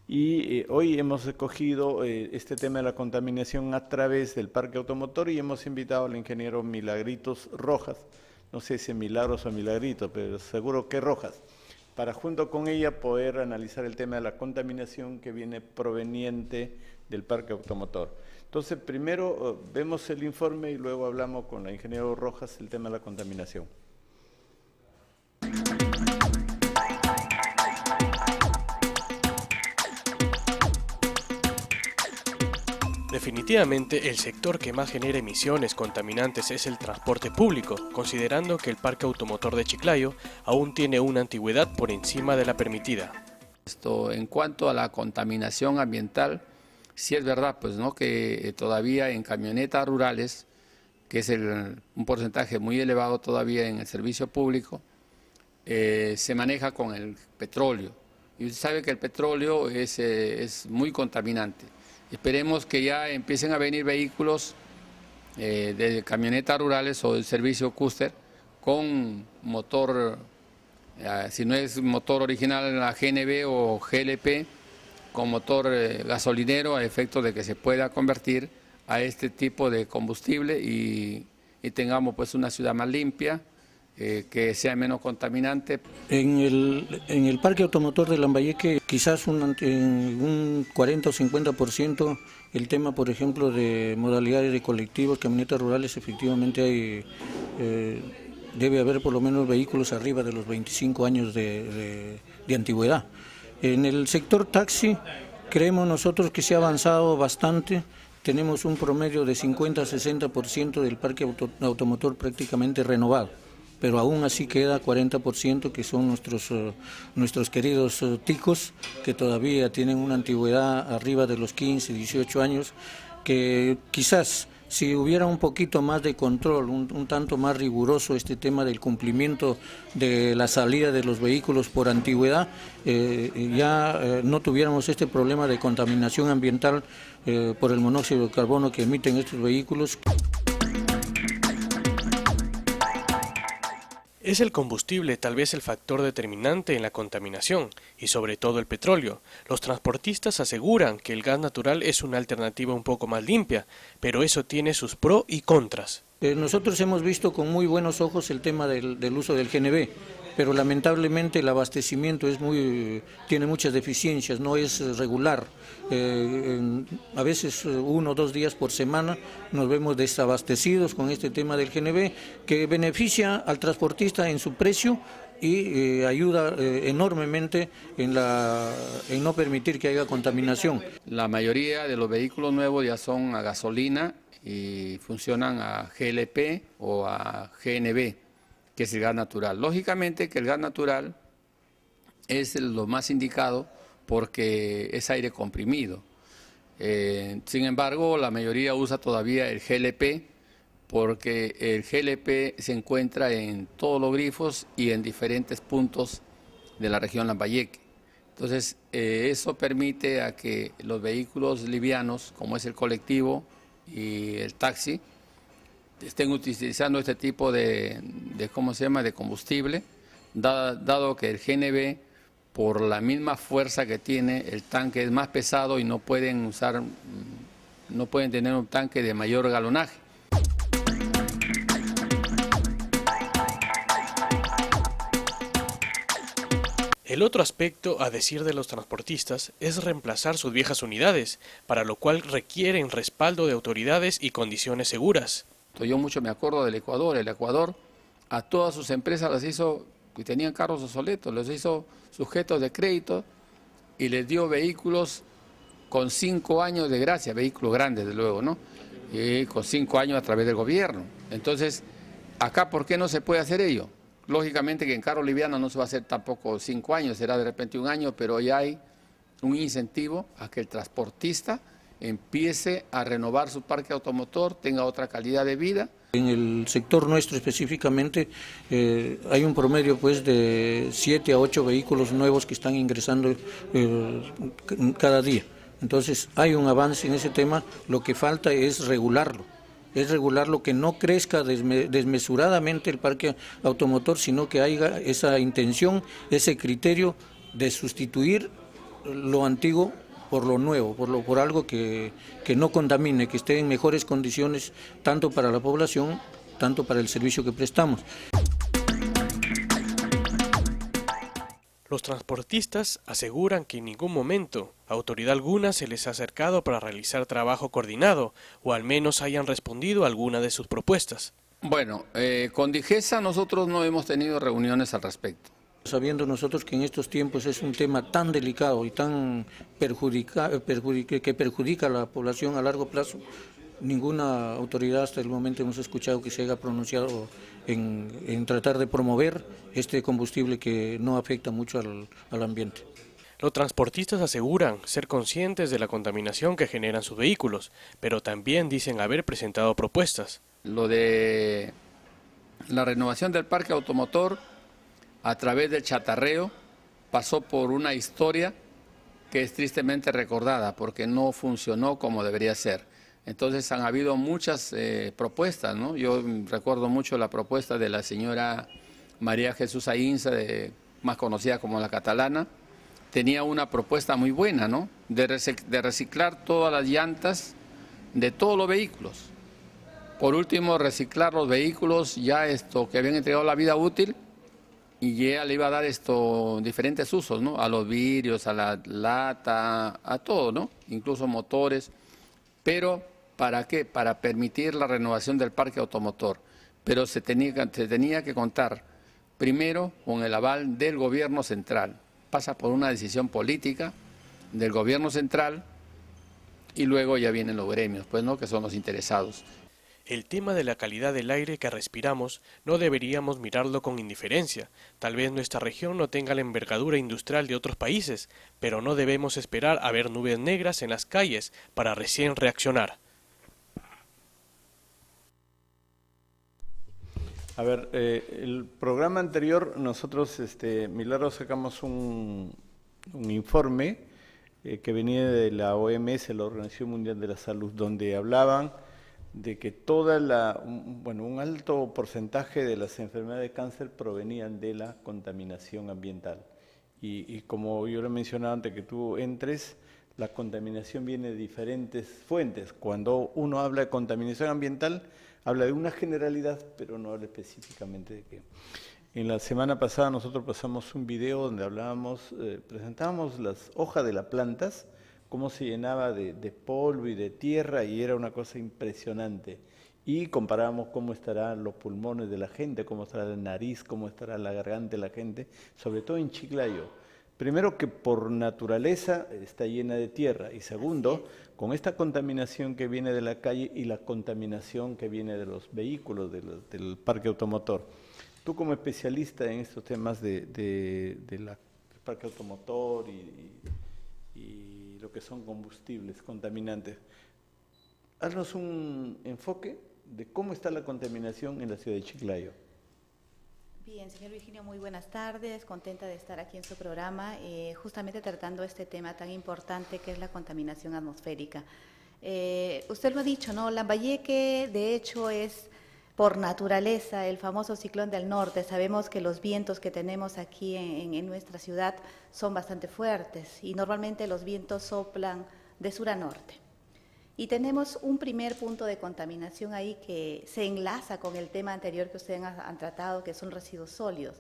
Y hoy hemos escogido este tema de la contaminación a través del parque automotor y hemos invitado al ingeniero Milagritos Rojas, no sé si Milagros o Milagritos, pero seguro que Rojas, para junto con ella poder analizar el tema de la contaminación que viene proveniente del parque automotor. Entonces, primero vemos el informe y luego hablamos con el ingeniero Rojas el tema de la contaminación. Definitivamente, el sector que más genera emisiones contaminantes es el transporte público, considerando que el parque automotor de Chiclayo aún tiene una antigüedad por encima de la permitida. En cuanto a la contaminación ambiental, sí es verdad, pues, ¿no?, que todavía en camionetas rurales, que es un porcentaje muy elevado todavía en el servicio público, se maneja con el petróleo. Y usted sabe que el petróleo es muy contaminante. Esperemos que ya empiecen a venir vehículos de camionetas rurales o del servicio Custer con motor, si no es motor original, la GNB o GLP, con motor gasolinero, a efecto de que se pueda convertir a este tipo de combustible y tengamos pues una ciudad más limpia, que sea menos contaminante. En el parque automotor de Lambayeque quizás en un 40 o 50% el tema, por ejemplo, de modalidades de colectivos, camionetas rurales, efectivamente hay, debe haber por lo menos vehículos arriba de los 25 años de antigüedad. En el sector taxi creemos nosotros que se ha avanzado bastante. Tenemos un promedio de 50 a 60% del parque automotor prácticamente renovado, pero aún así queda 40% que son nuestros queridos ticos, que todavía tienen una antigüedad arriba de los 15, 18 años, que quizás si hubiera un poquito más de control, un tanto más riguroso este tema del cumplimiento de la salida de los vehículos por antigüedad, ya no tuviéramos este problema de contaminación ambiental por el monóxido de carbono que emiten estos vehículos. Es el combustible tal vez el factor determinante en la contaminación, y sobre todo el petróleo. Los transportistas aseguran que el gas natural es una alternativa un poco más limpia, pero eso tiene sus pros y contras. Nosotros hemos visto con muy buenos ojos el tema del uso del GNB, pero lamentablemente el abastecimiento tiene muchas deficiencias, no es regular. A veces 1 o 2 días por semana nos vemos desabastecidos con este tema del GNB, que beneficia al transportista en su precio y ayuda enormemente en no permitir que haya contaminación. La mayoría de los vehículos nuevos ya son a gasolina y funcionan a GLP o a GNB, que es el gas natural. Lógicamente que el gas natural es lo más indicado porque es aire comprimido. Sin embargo, la mayoría usa todavía el GLP porque el GLP se encuentra en todos los grifos y en diferentes puntos de la región Lambayeque. Entonces, eso permite a que los vehículos livianos, como es el colectivo y el taxi, estén utilizando este tipo de combustible, dado que el GNB, por la misma fuerza que tiene, el tanque es más pesado y no pueden tener un tanque de mayor galonaje. El otro aspecto, a decir de los transportistas, es reemplazar sus viejas unidades, para lo cual requieren respaldo de autoridades y condiciones seguras. Yo mucho me acuerdo del Ecuador. El Ecuador a todas sus empresas las hizo, que tenían carros obsoletos, los hizo sujetos de crédito y les dio vehículos con 5 años de gracia, vehículos grandes de luego, ¿no? Y con 5 años a través del gobierno. Entonces, acá, ¿por qué no se puede hacer ello? Lógicamente que en carro liviano no se va a hacer tampoco 5 años, será de repente 1 año, pero ya hay un incentivo a que el transportista empiece a renovar su parque automotor, tenga otra calidad de vida. En el sector nuestro específicamente hay un promedio pues de 7 a 8 vehículos nuevos que están ingresando cada día. Entonces hay un avance en ese tema, lo que falta es regularlo. Que no crezca desmesuradamente el parque automotor, sino que haya esa intención, ese criterio de sustituir lo antiguo por lo nuevo, por algo que no contamine, que esté en mejores condiciones tanto para la población, tanto para el servicio que prestamos. Los transportistas aseguran que en ningún momento autoridad alguna se les ha acercado para realizar trabajo coordinado o al menos hayan respondido a alguna de sus propuestas. Bueno, con Digesa nosotros no hemos tenido reuniones al respecto. Sabiendo nosotros que en estos tiempos es un tema tan delicado y tan que perjudica a la población a largo plazo, ninguna autoridad hasta el momento hemos escuchado que se haya pronunciado en tratar de promover este combustible que no afecta mucho al ambiente. Los transportistas aseguran ser conscientes de la contaminación que generan sus vehículos, pero también dicen haber presentado propuestas. Lo de la renovación del parque automotor a través del chatarreo pasó por una historia que es tristemente recordada porque no funcionó como debería ser. Entonces han habido muchas propuestas, ¿no? Yo recuerdo mucho la propuesta de la señora María Jesús Ainza, más conocida como la Catalana. Tenía una propuesta muy buena, ¿no? De reciclar todas las llantas de todos los vehículos. Por último, reciclar los vehículos ya que habían entregado la vida útil y ya le iba a dar diferentes usos, ¿no? A los vidrios, a la lata, a todo, ¿no? Incluso motores. Pero, ¿para qué? Para permitir la renovación del parque automotor. Pero se tenía que contar primero con el aval del gobierno central. Pasa por una decisión política del gobierno central y luego ya vienen los gremios, pues, ¿no? Que son los interesados. El tema de la calidad del aire que respiramos no deberíamos mirarlo con indiferencia. Tal vez nuestra región no tenga la envergadura industrial de otros países, pero no debemos esperar a ver nubes negras en las calles para recién reaccionar. A ver, el programa anterior nosotros, Milagro, sacamos un informe que venía de la OMS, la Organización Mundial de la Salud, donde hablaban de que un alto porcentaje de las enfermedades de cáncer provenían de la contaminación ambiental. Y como yo le mencionaba antes que tú entres, la contaminación viene de diferentes fuentes. Cuando uno habla de contaminación ambiental, habla de una generalidad, pero no habla específicamente de qué. En la semana pasada nosotros pasamos un video donde presentábamos las hojas de las plantas, cómo se llenaba de polvo y de tierra, y era una cosa impresionante. Y comparábamos cómo estarán los pulmones de la gente, cómo estará la nariz, cómo estará la garganta de la gente, sobre todo en Chiclayo. Primero, que por naturaleza está llena de tierra, y segundo, con esta contaminación que viene de la calle y la contaminación que viene de los vehículos, del parque automotor. Tú, como especialista en estos temas del parque automotor y lo que son combustibles contaminantes, haznos un enfoque de cómo está la contaminación en la ciudad de Chiclayo. Bien, señor Virginio, muy buenas tardes, contenta de estar aquí en su programa, justamente tratando este tema tan importante que es la contaminación atmosférica. Usted lo ha dicho, ¿no? Lambayeque, de hecho, es por naturaleza el famoso ciclón del norte. Sabemos que los vientos que tenemos aquí en nuestra ciudad son bastante fuertes y normalmente los vientos soplan de sur a norte. Y tenemos un primer punto de contaminación ahí que se enlaza con el tema anterior que ustedes han tratado, que son residuos sólidos.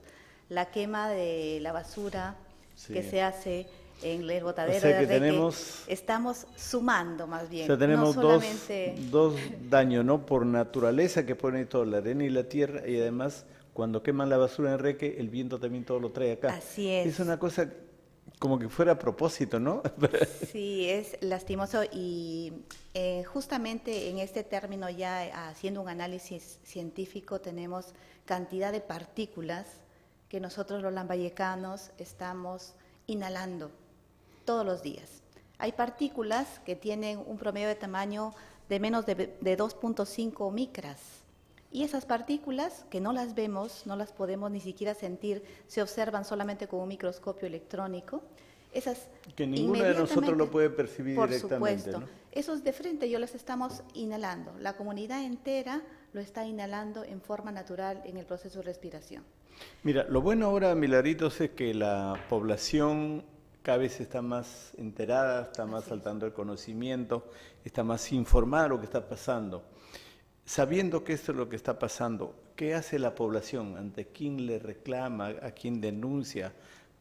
La quema de la basura que se hace en el botadero, o sea que de tenemos, estamos sumando más bien. O sea, tenemos no solamente dos daños, ¿no? Por naturaleza, que ponen toda la arena y la tierra, y además cuando queman la basura en Reque, el viento también todo lo trae acá. Así es. Es una cosa como que fuera a propósito, ¿no? Sí, es lastimoso y justamente en este término, ya haciendo un análisis científico, tenemos cantidad de partículas que nosotros los lambayecanos estamos inhalando todos los días. Hay partículas que tienen un promedio de tamaño de menos de 2.5 micras. Y esas partículas, que no las vemos, no las podemos ni siquiera sentir, se observan solamente con un microscopio electrónico. Esas que ninguno de nosotros lo puede percibir directamente. Por supuesto. ¿No? Esos de frente yo los estamos inhalando. La comunidad entera lo está inhalando en forma natural en el proceso de respiración. Mira, lo bueno ahora, Milagritos, es que la población cada vez está más enterada, está más saltando el conocimiento, está más informada de lo que está pasando. Sabiendo que esto es lo que está pasando, ¿qué hace la población? ¿Ante quién le reclama? ¿A quién denuncia?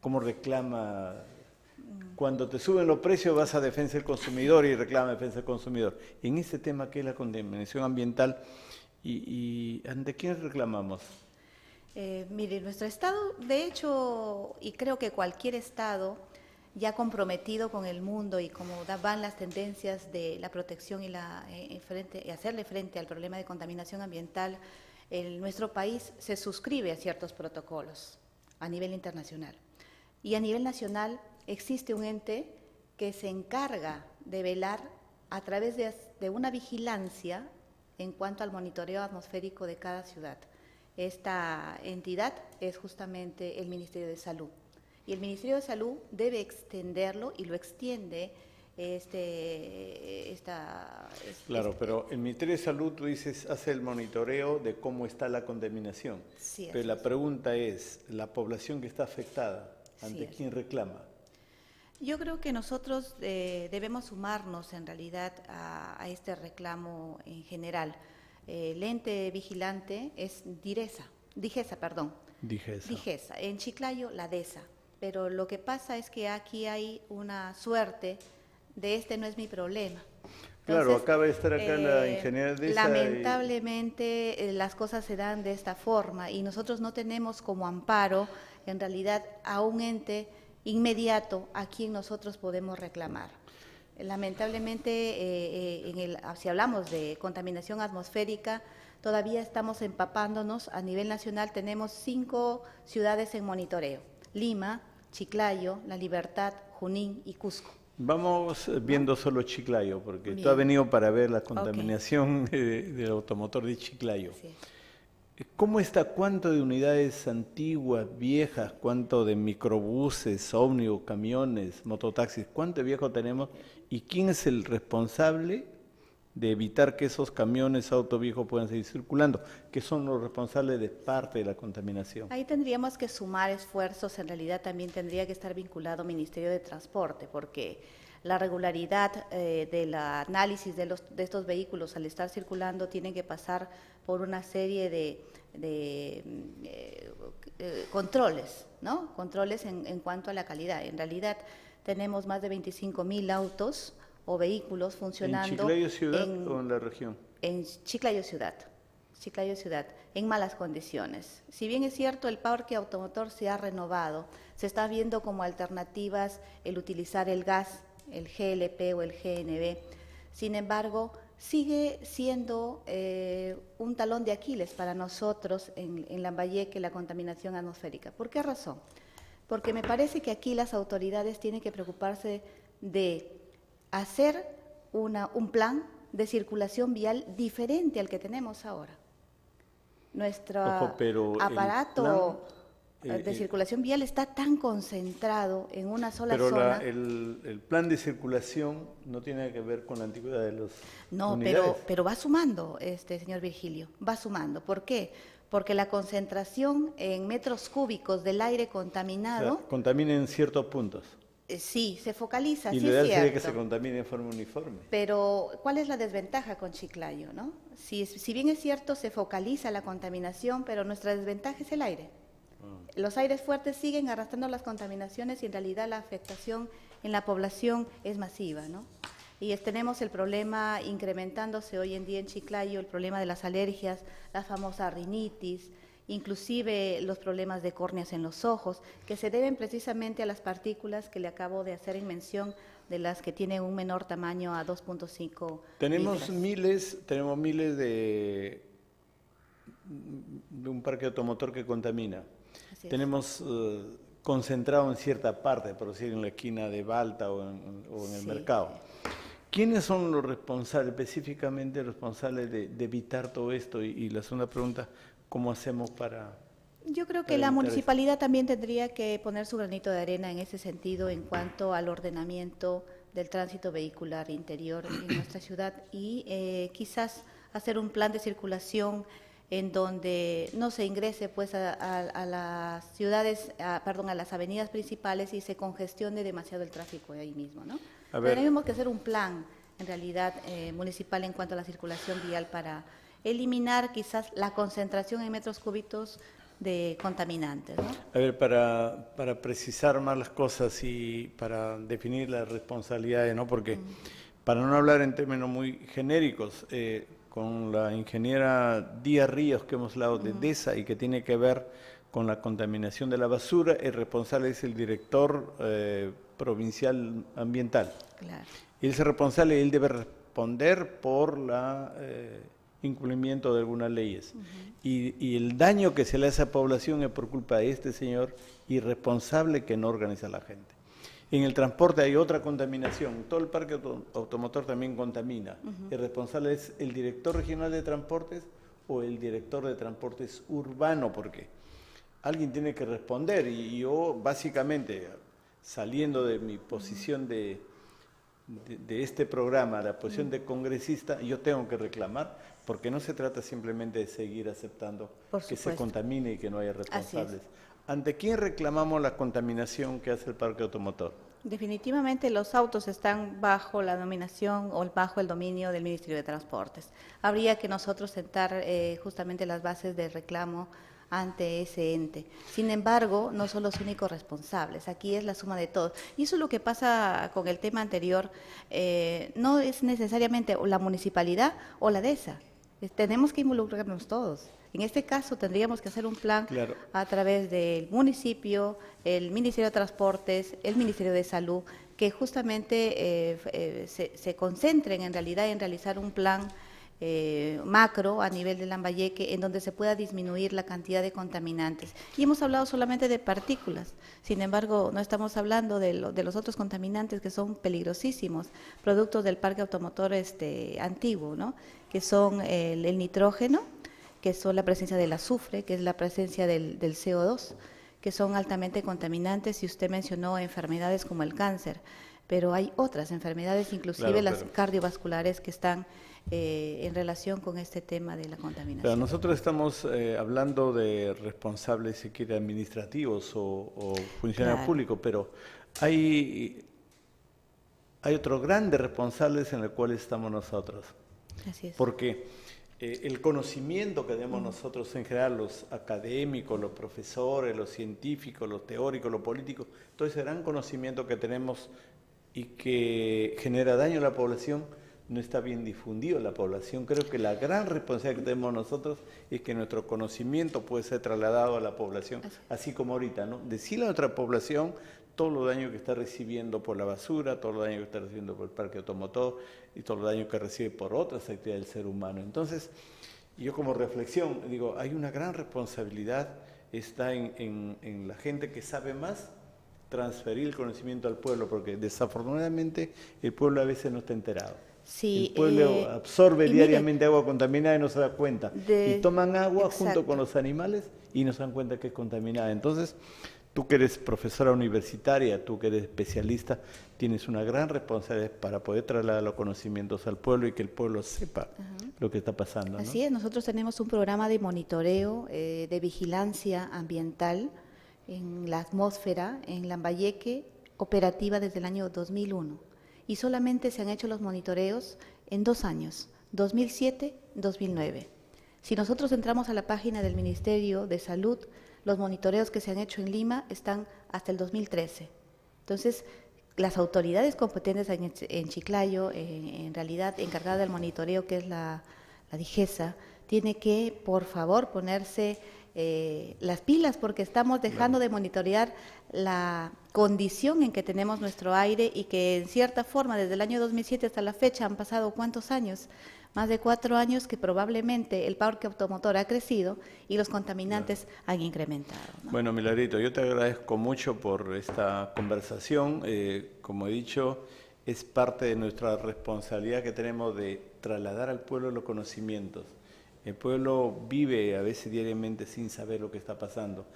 ¿Cómo reclama? Cuando te suben los precios vas a Defensa del Consumidor y reclama Defensa del Consumidor. En este tema que es la contaminación ambiental, ¿y ante quién reclamamos? Mire, nuestro Estado, de hecho, y creo que cualquier Estado ya comprometido con el mundo y como van las tendencias de la protección y hacerle frente al problema de contaminación ambiental, nuestro país se suscribe a ciertos protocolos a nivel internacional. Y a nivel nacional existe un ente que se encarga de velar a través de una vigilancia en cuanto al monitoreo atmosférico de cada ciudad. Esta entidad es justamente el Ministerio de Salud. Y el Ministerio de Salud debe extenderlo y lo extiende Claro, pero el Ministerio de Salud, tú dices, hace el monitoreo de cómo está la contaminación. Sí, pero la pregunta es, la población que está afectada, ¿ante Sí, quién reclama? Yo creo que nosotros debemos sumarnos en realidad a este reclamo en general. El ente vigilante es DIGESA. DIGESA. En Chiclayo, la DESA. Pero lo que pasa es que aquí hay una suerte de este no es mi problema. Claro, Entonces, acaba de estar acá la ingeniera DESA. lamentablemente las cosas se dan de esta forma y nosotros no tenemos como amparo en realidad a un ente inmediato a quien nosotros podemos reclamar. Lamentablemente, si hablamos de contaminación atmosférica, todavía estamos empapándonos. A nivel nacional tenemos 5 ciudades en monitoreo: Lima, Chiclayo, La Libertad, Junín y Cusco. Vamos viendo solo Chiclayo, porque Bien. tú has venido para ver la contaminación del automotor de Chiclayo. Sí. ¿Cómo está? ¿Cuánto de unidades antiguas, viejas? ¿Cuánto de microbuses, ómnibus, camiones, mototaxis? ¿Cuánto viejo tenemos? ¿Y quién es el responsable de evitar que esos camiones, autos viejos puedan seguir circulando? ¿Qué son los responsables de parte de la contaminación? Ahí tendríamos que sumar esfuerzos. En realidad también tendría que estar vinculado Ministerio de Transporte, porque la regularidad del análisis de estos vehículos al estar circulando tiene que pasar por una serie de controles, ¿no? Controles en cuanto a la calidad. En realidad tenemos más de 25.000 autos o vehículos funcionando. ¿En Chiclayo ciudad o en la región? En Chiclayo ciudad, en malas condiciones. Si bien es cierto, el parque automotor se ha renovado, se está viendo como alternativas el utilizar el gas, el GLP o el GNV. Sin embargo, sigue siendo un talón de Aquiles para nosotros en Lambayeque la contaminación atmosférica. ¿Por qué razón? Porque me parece que aquí las autoridades tienen que preocuparse de hacer un plan de circulación vial diferente al que tenemos ahora. Nuestro aparato de circulación vial está tan concentrado en una sola zona. Pero el plan de circulación no tiene que ver con la antigüedad de los No, unidades. pero va sumando, señor Virgilio, va sumando. ¿Por qué? Porque la concentración en metros cúbicos del aire contaminado... O sea, contamina en ciertos puntos. Sí, se focaliza, Y sí lo ideal es sería cierto. que se contamine de forma uniforme. Pero, ¿cuál es la desventaja con Chiclayo, no? Si bien es cierto, se focaliza la contaminación, pero nuestra desventaja es el aire. Los aires fuertes siguen arrastrando las contaminaciones y en realidad la afectación en la población es masiva, ¿no? Y tenemos el problema incrementándose hoy en día en Chiclayo, el problema de las alergias, la famosa rinitis, inclusive los problemas de córneas en los ojos, que se deben precisamente a las partículas que le acabo de hacer en mención, de las que tienen un menor tamaño a 2.5 Tenemos micras. miles de un parque automotor que contamina. Así es. Tenemos concentrado en cierta parte, por decir en la esquina de Balta o en el Sí. mercado. ¿Quiénes son los responsables, específicamente responsables de evitar todo esto? Y la segunda pregunta, ¿cómo hacemos para...? Yo creo que para la evitar municipalidad también tendría que poner su granito de arena en ese sentido en cuanto al ordenamiento del tránsito vehicular interior en nuestra ciudad y quizás hacer un plan de circulación en donde no se ingrese pues a las ciudades, a las avenidas principales y se congestione demasiado el tráfico ahí mismo, ¿no? Tenemos que hacer un plan en realidad municipal en cuanto a la circulación vial para eliminar quizás la concentración en metros cúbicos de contaminantes, ¿no? A ver, para precisar más las cosas y para definir las responsabilidades, ¿no? Porque para no hablar en términos muy genéricos, con la ingeniera Díaz Ríos que hemos hablado de DESA y que tiene que ver con la contaminación de la basura, el responsable es el director provincial ambiental. Claro. Y ese responsable, él debe responder por la incumplimiento de algunas leyes. Y el daño que se le hace a esa población es por culpa de este señor irresponsable que no organiza a la gente. En el transporte hay otra contaminación. Todo el parque automotor también contamina. El responsable es el director regional de transportes o el director de transportes urbano, porque alguien tiene que responder. Y yo, básicamente, saliendo de mi posición de de este programa, la posición de congresista, yo tengo que reclamar, porque no se trata simplemente de seguir aceptando que se contamine y que no haya responsables. ¿Ante quién reclamamos la contaminación que hace el parque automotor? Definitivamente los autos están bajo la dominación o bajo el dominio del Ministerio de Transportes. Habría que nosotros sentar justamente las bases de reclamo ante ese ente. Sin embargo, no son los únicos responsables, aquí es la suma de todos. Y eso es lo que pasa con el tema anterior, no es necesariamente la municipalidad o la DESA, tenemos que involucrarnos todos. En este caso tendríamos que hacer un plan a través del municipio, el Ministerio de Transportes, el Ministerio de Salud, que justamente se concentren en realidad en realizar un plan macro a nivel de Lambayeque en donde se pueda disminuir la cantidad de contaminantes. Y hemos hablado solamente de partículas, sin embargo no estamos hablando de los otros contaminantes que son peligrosísimos, productos del parque automotor antiguo, ¿no? Que son el nitrógeno, que son la presencia del azufre, que es la presencia del CO2, que son altamente contaminantes, y usted mencionó enfermedades como el cáncer, pero hay otras enfermedades, inclusive las cardiovasculares, que están en relación con este tema de la contaminación. Pero nosotros estamos hablando de responsables, si quiere, administrativos o funcionarios públicos, pero hay otros grandes responsables en el cual estamos nosotros. Así es. Porque el conocimiento que tenemos nosotros en general, los académicos, los profesores, los científicos, los teóricos, los políticos, todo ese gran conocimiento que tenemos y que genera daño a la población, no está bien difundido en la población. Creo que la gran responsabilidad que tenemos nosotros es que nuestro conocimiento puede ser trasladado a la población, así como ahorita, ¿no? Decirle a nuestra población todo lo daño que está recibiendo por la basura, todo lo daño que está recibiendo por el parque automotor y todo lo daño que recibe por otras actividades del ser humano. Entonces, yo como reflexión digo, hay una gran responsabilidad, está en la gente que sabe más, transferir el conocimiento al pueblo, porque desafortunadamente el pueblo a veces no está enterado. Sí, el pueblo absorbe diariamente agua contaminada y no se da cuenta. Y toman agua junto con los animales y no se dan cuenta que es contaminada. Entonces, tú que eres profesora universitaria, tú que eres especialista, tienes una gran responsabilidad para poder trasladar los conocimientos al pueblo y que el pueblo sepa lo que está pasando, ¿no? Así es, nosotros tenemos un programa de monitoreo, de vigilancia ambiental en la atmósfera, en Lambayeque, operativa desde el año 2001. Y solamente se han hecho los monitoreos en 2 años, 2007-2009. Si nosotros entramos a la página del Ministerio de Salud, los monitoreos que se han hecho en Lima están hasta el 2013. Entonces, las autoridades competentes en Chiclayo, en realidad encargada del monitoreo, que es la DIGESA, tiene que, por favor, ponerse las pilas, porque estamos dejando de monitorear la condición en que tenemos nuestro aire y que en cierta forma desde el año 2007 hasta la fecha han pasado ¿cuántos años? Más de 4 años que probablemente el parque automotor ha crecido y los contaminantes han incrementado, ¿no? Bueno, Milarito, yo te agradezco mucho por esta conversación. Como he dicho, es parte de nuestra responsabilidad que tenemos de trasladar al pueblo los conocimientos. El pueblo vive a veces diariamente sin saber lo que está pasando,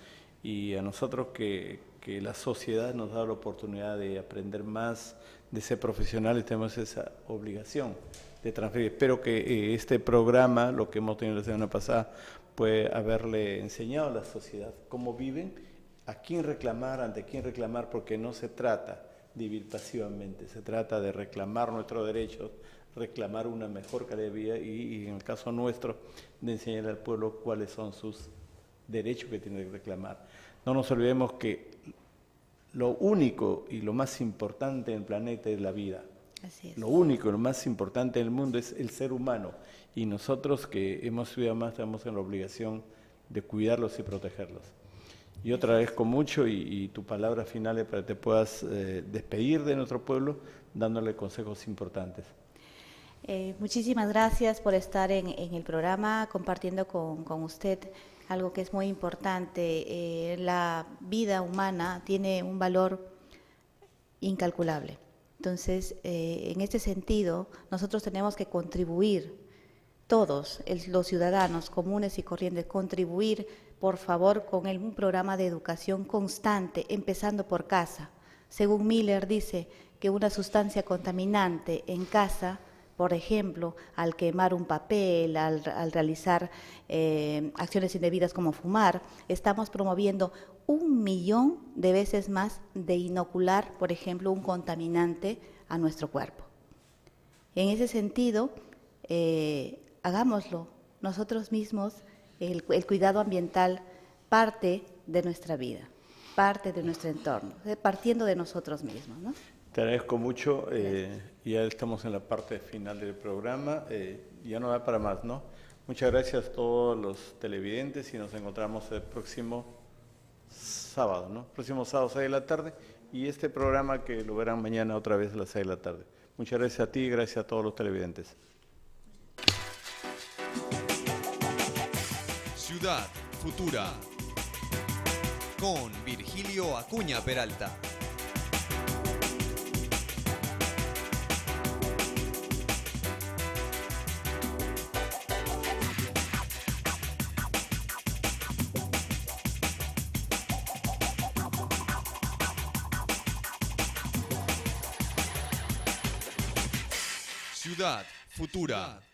y a nosotros que la sociedad nos da la oportunidad de aprender más, de ser profesionales, tenemos esa obligación de transferir. Espero que este programa, lo que hemos tenido la semana pasada, puede haberle enseñado a la sociedad cómo viven, a quién reclamar, ante quién reclamar, porque no se trata de vivir pasivamente, se trata de reclamar nuestros derechos, reclamar una mejor calidad de vida y en el caso nuestro, de enseñar al pueblo cuáles son sus derechos que tiene que reclamar. No nos olvidemos que lo único y lo más importante en el planeta es la vida. Así es. Lo único y lo más importante en el mundo es el ser humano, y nosotros que hemos estudiado más estamos en la obligación de cuidarlos y protegerlos. Yo te agradezco mucho y tu palabra final es para que te puedas despedir de nuestro pueblo dándole consejos importantes. Muchísimas gracias por estar en el programa, compartiendo con usted algo que es muy importante. La vida humana tiene un valor incalculable. Entonces, en este sentido, nosotros tenemos que contribuir, todos los ciudadanos comunes y corrientes, contribuir, por favor, con un programa de educación constante, empezando por casa. Según Miller dice que una sustancia contaminante en casa, por ejemplo, al quemar un papel, al realizar acciones indebidas como fumar, estamos promoviendo 1.000.000 de veces más de inocular, por ejemplo, un contaminante a nuestro cuerpo. En ese sentido, hagámoslo nosotros mismos, el cuidado ambiental parte de nuesra vida, parte de nuestro entorno, partiendo de nosotros mismos, ¿no? Te agradezco mucho, ya estamos en la parte final del programa, ya no da para más, ¿no? Muchas gracias a todos los televidentes y nos encontramos el próximo sábado, ¿no? Próximo sábado 6 de la tarde y este programa que lo verán mañana otra vez a las 6 de la tarde. Muchas gracias a ti y gracias a todos los televidentes. Ciudad Futura con Virgilio Acuña Peralta. Ciudad Futura.